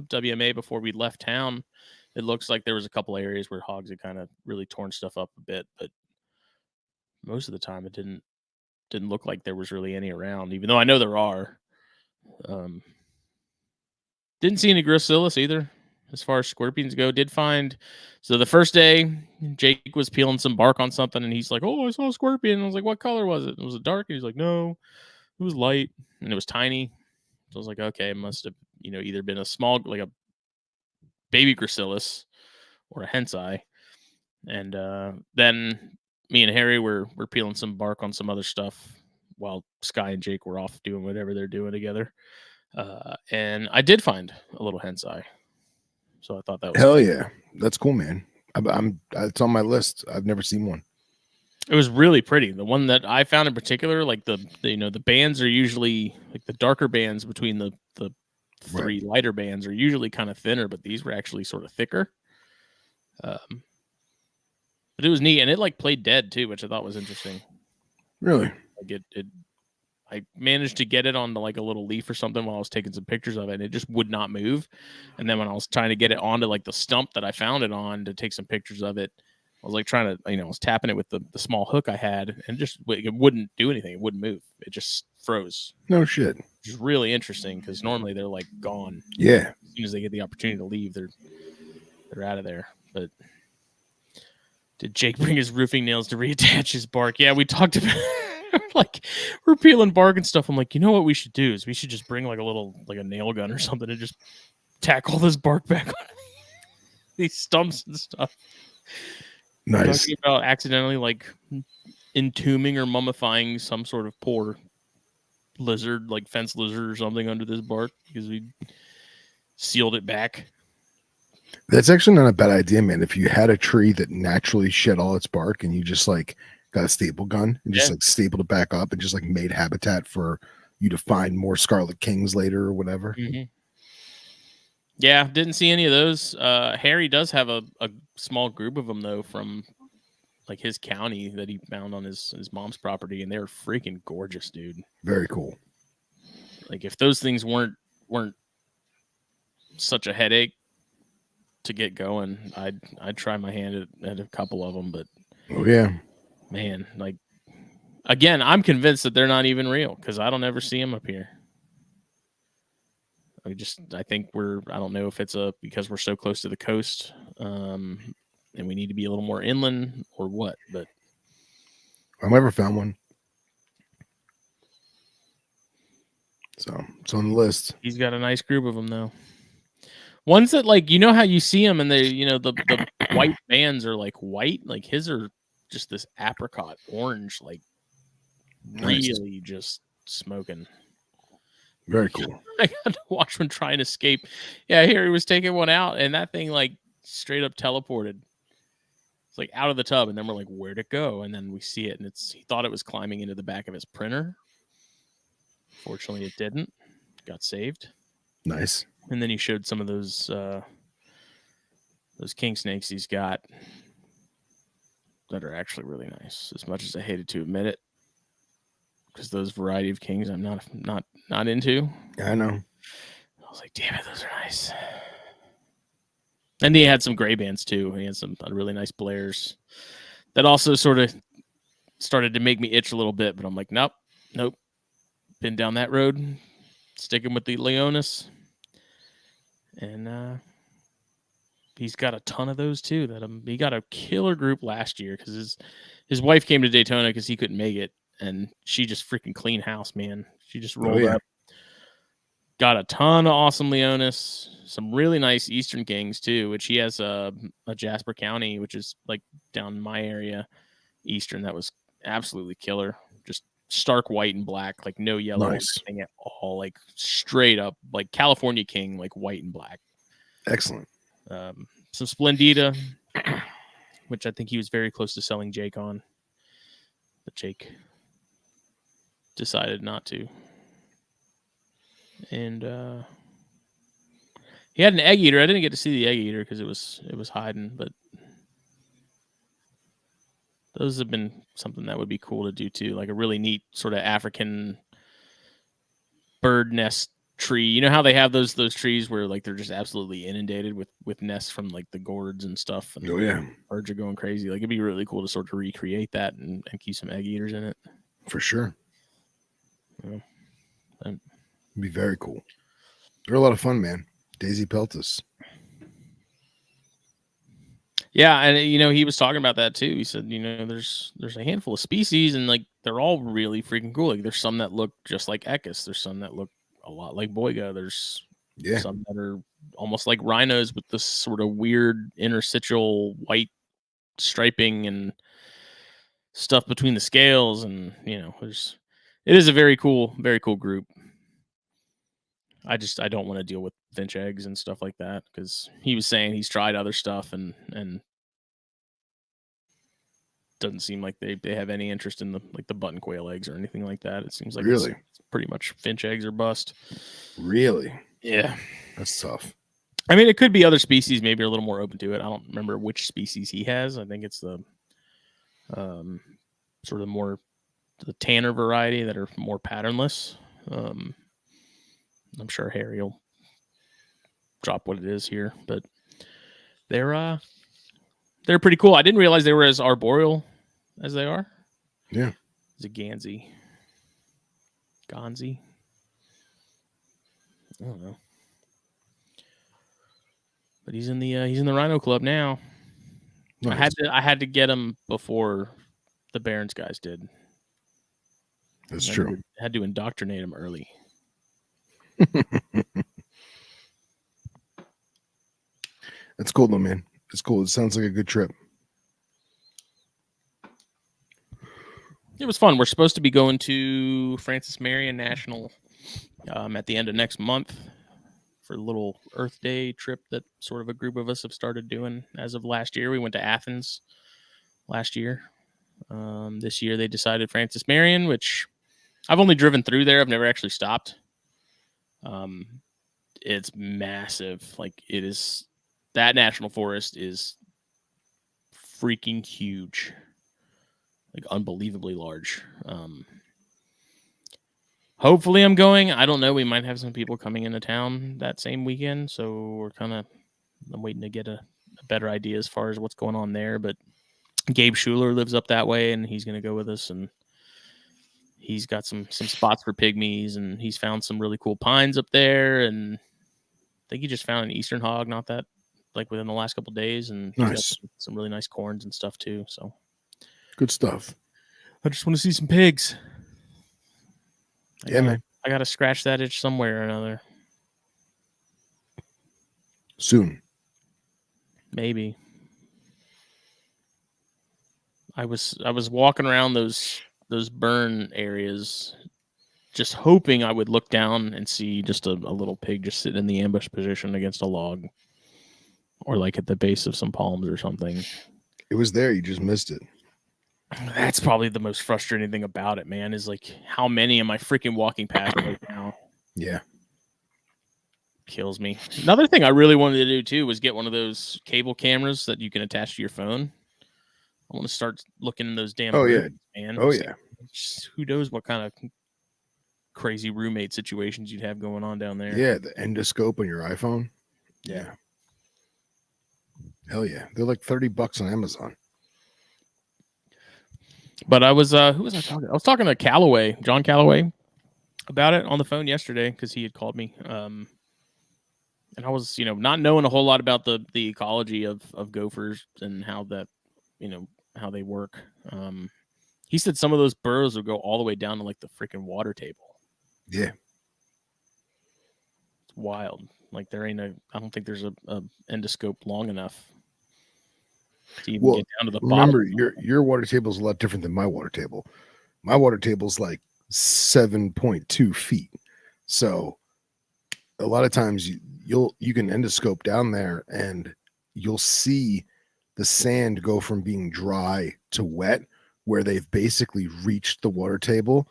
WMA before we left town. It looks like there was a couple areas where hogs had kind of really torn stuff up a bit, but most of the time it didn't look like there was really any around, even though I know there are. Didn't see any gracillus either. As far as scorpions go, did find, so the first day Jake was peeling some bark on something, and he's like, oh, I saw a scorpion. And I was like, what color was it? Was it dark? And he's like, no, it was light, and it was tiny. So I was like, okay, it must have either been a small, like a baby gracillus or a hen's eye. And then me and Harry were peeling some bark on some other stuff while Sky and Jake were off doing whatever they're doing together. And I did find a little hen's eye. So I thought that was hell yeah, that's cool, man. It's on my list. I've never seen one. It was really pretty. The one that I found in particular, like the bands are usually like the darker bands between the three lighter bands are usually kind of thinner, but these were actually sort of thicker. But it was neat, and it like played dead too, which I thought was interesting. Really? Like I managed to get it on like a little leaf or something while I was taking some pictures of it, and it just would not move. And then when I was trying to get it onto like the stump that I found it on to take some pictures of it, I was like trying to, I was tapping it with the small hook I had, and it wouldn't do anything. It wouldn't move. It just froze. No shit. Which is really interesting, because normally they're like gone. Yeah. As soon as they get the opportunity to leave, they're out of there. But did Jake bring his roofing nails to reattach his bark? Yeah, we talked about like we're peeling bark and stuff. I'm like, you know what we should do is we should just bring like a nail gun or something and just tack all this bark back on these stumps and stuff. Nice. Talking about accidentally like entombing or mummifying some sort of poor lizard, like fence lizard or something, under this bark because we sealed it back. That's actually not a bad idea, man. If you had a tree that naturally shed all its bark and you just like got a staple gun and just like stapled it back up and just like made habitat for you to find more Scarlet Kings later or whatever. Mm-hmm. Yeah, didn't see any of those. Harry does have a small group of them though from like his county that he found on his mom's property, and they're freaking gorgeous, dude. Very cool. Like if those things weren't such a headache to get going, I'd try my hand at a couple of them. But oh yeah, man, like again, I'm convinced that they're not even real because I don't ever see them up here. I think I don't know if it's because we're so close to the coast, and we need to be a little more inland or what, but I've never found one. So it's on the list. He's got a nice group of them though. Ones that like, you know how you see them and they, the white bands are like white, like his are just this apricot orange, like Nice. really just smoking. Very cool. I got to watch one try and escape. Yeah, here he was taking one out, and that thing like straight up teleported. It's like out of the tub, and then we're like, "Where'd it go?" And then we see it, and he thought it was climbing into the back of his printer. Fortunately, it didn't. Got saved. Nice. And then he showed some of those king snakes he's got that are actually really nice. As much as I hated to admit it, because those variety of kings I'm not into. I know. I was like, damn it, those are nice. And he had some gray bands too. He had some really nice blares that also sort of started to make me itch a little bit. But I'm like, nope. Been down that road, sticking with the Leonis, and he's got a ton of those too. He got a killer group last year because his wife came to Daytona because he couldn't make it. And she just freaking clean house, man. She just rolled up. Got a ton of awesome Leonis, some really nice Eastern Kings too, which he has a Jasper County, which is like down in my area, Eastern. That was absolutely killer. Just stark white and black, like no yellow or anything at all, like straight up, like California King, like white and black. Excellent. Some Splendida, which I think he was very close to selling Jake on, but Jake decided not to. And he had an egg eater. I didn't get to see the egg eater because it was hiding, but those have been something that would be cool to do too, like a really neat sort of African bird nest tree. You know how they have those trees where like they're just absolutely inundated with nests from like the gourds and stuff, and birds are going crazy. Like it'd be really cool to sort of recreate that and keep some egg eaters in it. For sure. Yeah. It'd be very cool. They're a lot of fun, man. Daisy Peltis. Yeah, and he was talking about that too. He said, there's a handful of species, and like they're all really freaking cool. Like there's some that look just like Equus. There's some that look a lot like Boiga. There's some that are almost like rhinos with this sort of weird interstitial white striping and stuff between the scales, and it is a very cool group. I don't want to deal with finch eggs and stuff like that because he was saying he's tried other stuff and doesn't seem like they have any interest in the button quail eggs or anything like that. It seems like it's pretty much finch eggs or bust. Really? Yeah. That's tough. I mean, it could be other species maybe are a little more open to it. I don't remember which species he has. I think it's the sort of more the tanner variety that are more patternless. I'm sure Harry will drop what it is here, but they're pretty cool. I didn't realize they were as arboreal as they are. Yeah. It's a Gonzi. I don't know. But he's in the Rhino Club now. Nice. I had to get him before the Barons guys did. That's true. I had to indoctrinate him early. That's cool though, man. It's cool. It sounds like a good trip. It was fun. We're supposed to be going to Francis Marion National at the end of next month for a little Earth Day trip that sort of a group of us have started doing as of last year. We went to Athens last year. This year they decided Francis Marion, which I've only driven through there. I've never actually stopped. it's massive. Like it is. That national forest is freaking huge, like unbelievably large. Hopefully I'm going. I don't know. We might have some people coming into town that same weekend, so we're I'm waiting to get a better idea as far as what's going on there. But Gabe Schuler lives up that way, and he's going to go with us, and he's got some spots for pygmies, and he's found some really cool pines up there, and I think he just found an eastern hog, not that like within the last couple of days, and he's got some really nice corns and stuff too. So good stuff. I just want to see some pigs. Man. I got to scratch that itch somewhere or another. Soon. Maybe. I was walking around those burn areas just hoping I would look down and see just a little pig just sitting in the ambush position against a log or like at the base of some palms or something. It was there. You just missed it. That's probably the most frustrating thing about it, man, is like how many am I freaking walking past right now? Yeah. Kills me. Another thing I really wanted to do too was get one of those cable cameras that you can attach to your phone. I want to start looking in those damn birds, man. Oh yeah. Who knows what kind of crazy roommate situations you'd have going on down there. Yeah, the endoscope on your iPhone. Yeah. Hell yeah. They're like $30 on Amazon. But I was who was I talking to? I was talking to Callaway, John Callaway, about it on the phone yesterday because he had called me. And I was, not knowing a whole lot about the ecology of gophers and how that, how they work. He said some of those burrows will go all the way down to like the freaking water table. Yeah. It's wild. Like I don't think there's a endoscope long enough to even get down to the bottom. Remember, your water table is a lot different than my water table. My water table is like 7.2 feet. So a lot of times you can endoscope down there and you'll see the sand go from being dry to wet, where they've basically reached the water table,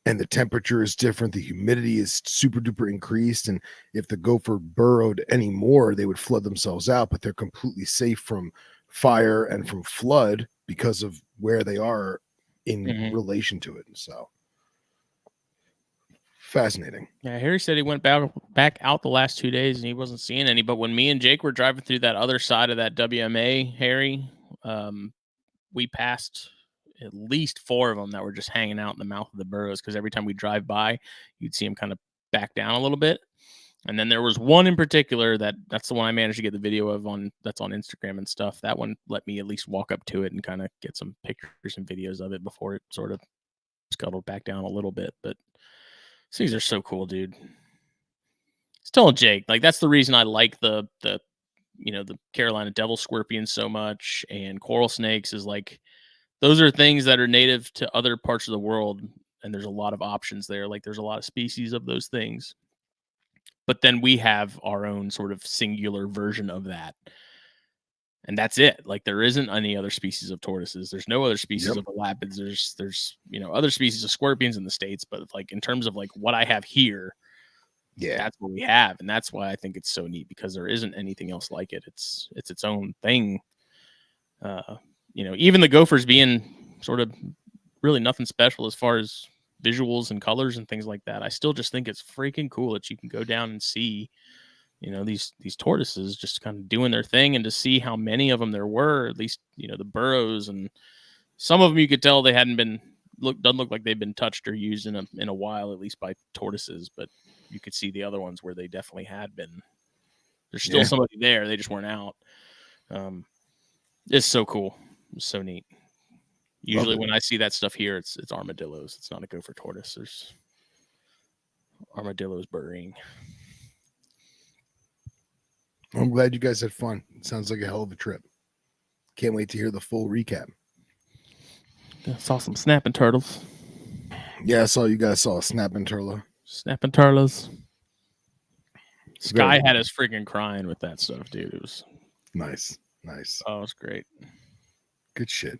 and the temperature is different. The humidity is super duper increased. And if the gopher burrowed anymore, they would flood themselves out, but they're completely safe from fire and from flood because of where they are in relation to it. So fascinating. Yeah, Harry said he went back out the last 2 days and he wasn't seeing any. But when me and Jake were driving through that other side of that WMA, Harry, we passed at least 4 of them that were just hanging out in the mouth of the burrows, because every time we drive by, you'd see them kind of back down a little bit. And then there was one in particular that's the one I managed to get the video of that's on Instagram and stuff. That one let me at least walk up to it and kind of get some pictures and videos of it before it sort of scuttled back down a little bit. But these are so cool, dude. It's telling Jake, like, that's the reason I like the Carolina devil scorpions so much, and coral snakes, is like, those are things that are native to other parts of the world, and there's a lot of options there. Like, there's a lot of species of those things. But then we have our own sort of singular version of that. And that's it. Like, there isn't any other species of tortoises. There's no other species of elapids. There's other species of scorpions in the States, but like in terms of like what I have here, that's what we have. And that's why I think it's so neat, because there isn't anything else like it. It's its own thing. Even the gophers being sort of really nothing special as far as visuals and colors and things like that, I still just think it's freaking cool that you can go down and see, these tortoises just kind of doing their thing, and to see how many of them there were, at least, the burrows, and some of them you could tell they hadn't been doesn't look like they've been touched or used in a while, at least by tortoises, but you could see the other ones where they definitely had been. There's still somebody there, they just weren't out. It's so cool. It's so neat. Usually when I see that stuff here, it's armadillos. It's not a gopher tortoise. There's armadillos burrowing. I'm glad you guys had fun. It sounds like a hell of a trip. Can't wait to hear the full recap. I saw some snapping turtles. Yeah, I saw you guys saw a snapping turtle. Snapping turtles. Sky had us freaking crying with that stuff, dude. It was nice. Oh, it was great. Good shit.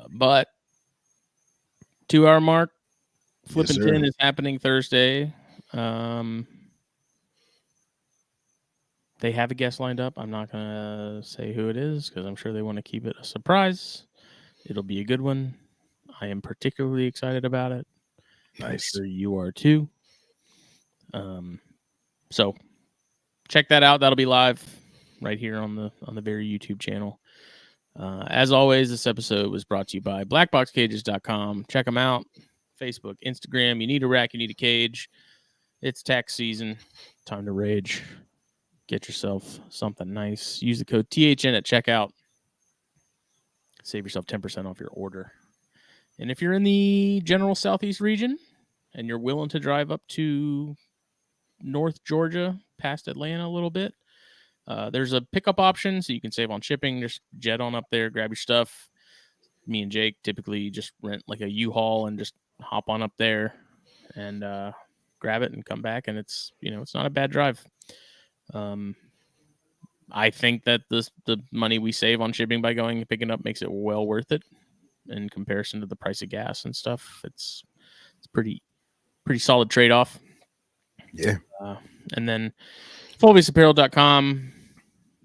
But 2 hour mark, Flippin' sir. 10 is happening Thursday. They have a guest lined up. I'm not going to say who it is because I'm sure they want to keep it a surprise. It'll be a good one. I am particularly excited about it. Nice. I'm sure you are too. So check that out. That'll be live right here on the very YouTube channel. As always, this episode was brought to you by BlackBoxCages.com. Check them out. Facebook, Instagram. You need a rack, you need a cage. It's tax season. Time to rage. Get yourself something nice. Use the code THN at checkout. Save yourself 10% off your order. And if you're in the general Southeast region and you're willing to drive up to North Georgia, past Atlanta a little bit, there's a pickup option so you can save on shipping. Just jet on up there, grab your stuff. Me and Jake typically just rent like a U-Haul and just hop on up there and grab it and come back. And it's not a bad drive. I think that the money we save on shipping by going and picking up makes it well worth it in comparison to the price of gas and stuff. It's pretty solid trade-off. Yeah. And then fulviusapparel.com.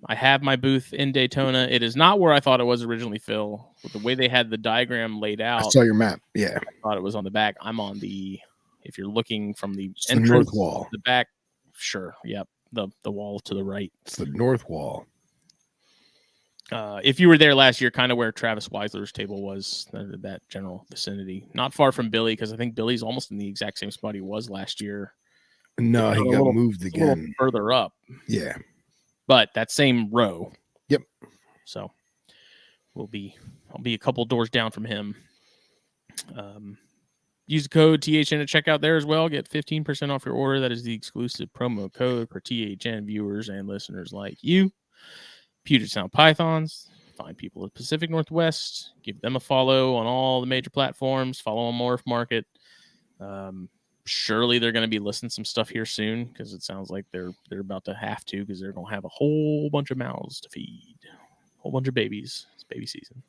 I have my booth in Daytona. It is not where I thought it was originally, Phil. With the way they had the diagram laid out, I saw your map. Yeah. I thought it was on the back. I'm on if you're looking from the It's the north wall. the back, sure. Yep. The wall to the right. It's the north wall. If you were there last year, kind of where Travis Weisler's table was, that general vicinity. Not far from Billy, because I think Billy's almost in the exact same spot he was last year. No, he got moved again. A little further up. Yeah. But that same row. Yep. So I'll be a couple doors down from him. Use the code THN at checkout there as well. Get 15% off your order. That is the exclusive promo code for THN viewers and listeners like you. Puget Sound Pythons. Find people at Pacific Northwest. Give them a follow on all the major platforms. Follow on Morph Market. Surely they're going to be listing some stuff here soon because it sounds like they're about to have to because they're going to have a whole bunch of mouths to feed. A whole bunch of babies. It's baby season.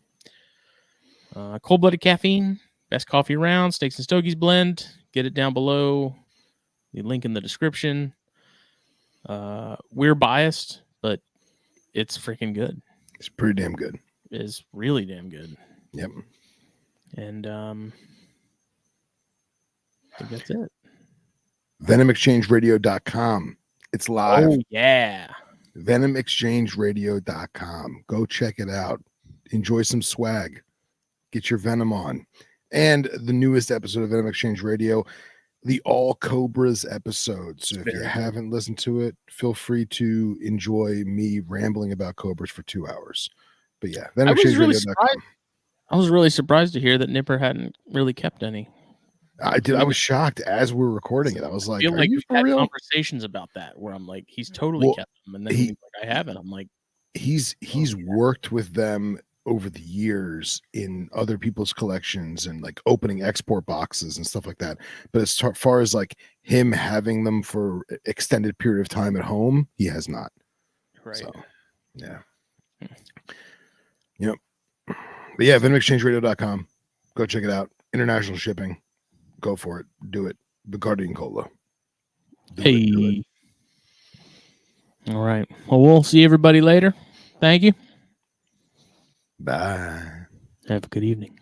Cold-blooded caffeine. Best coffee around. Steaks and Stogies blend. Get it down below. The link in the description. We're biased, but it's freaking good. It's pretty damn good. It's really damn good. Yep. And I think that's it. VenomExchangeRadio.com. It's live. Oh, yeah. VenomExchangeRadio.com. Go check it out. Enjoy some swag. Get your Venom on. And the newest episode of Venom Exchange Radio, the All Cobras episode. So if you haven't listened to it, feel free to enjoy me rambling about cobras for 2 hours. But yeah, VenomExchangeRadio.com. I was really surprised to hear that Nipper hadn't really kept any. I did. I was shocked as we were recording it. I was like, "Are you for real?" Conversations about that where I'm like, "He's totally kept them," and then he's like, "I haven't." I'm like, "He's worked with them over the years in other people's collections and like opening export boxes and stuff like that. But as far as like him having them for extended period of time at home, he has not." Right. So, yeah. Yep. But yeah, VenomExchangeRadio.com. Go check it out. International shipping. Go for it. Do it. The Guardian Cola. Do it. All right. Well, we'll see everybody later. Thank you. Bye. Have a good evening.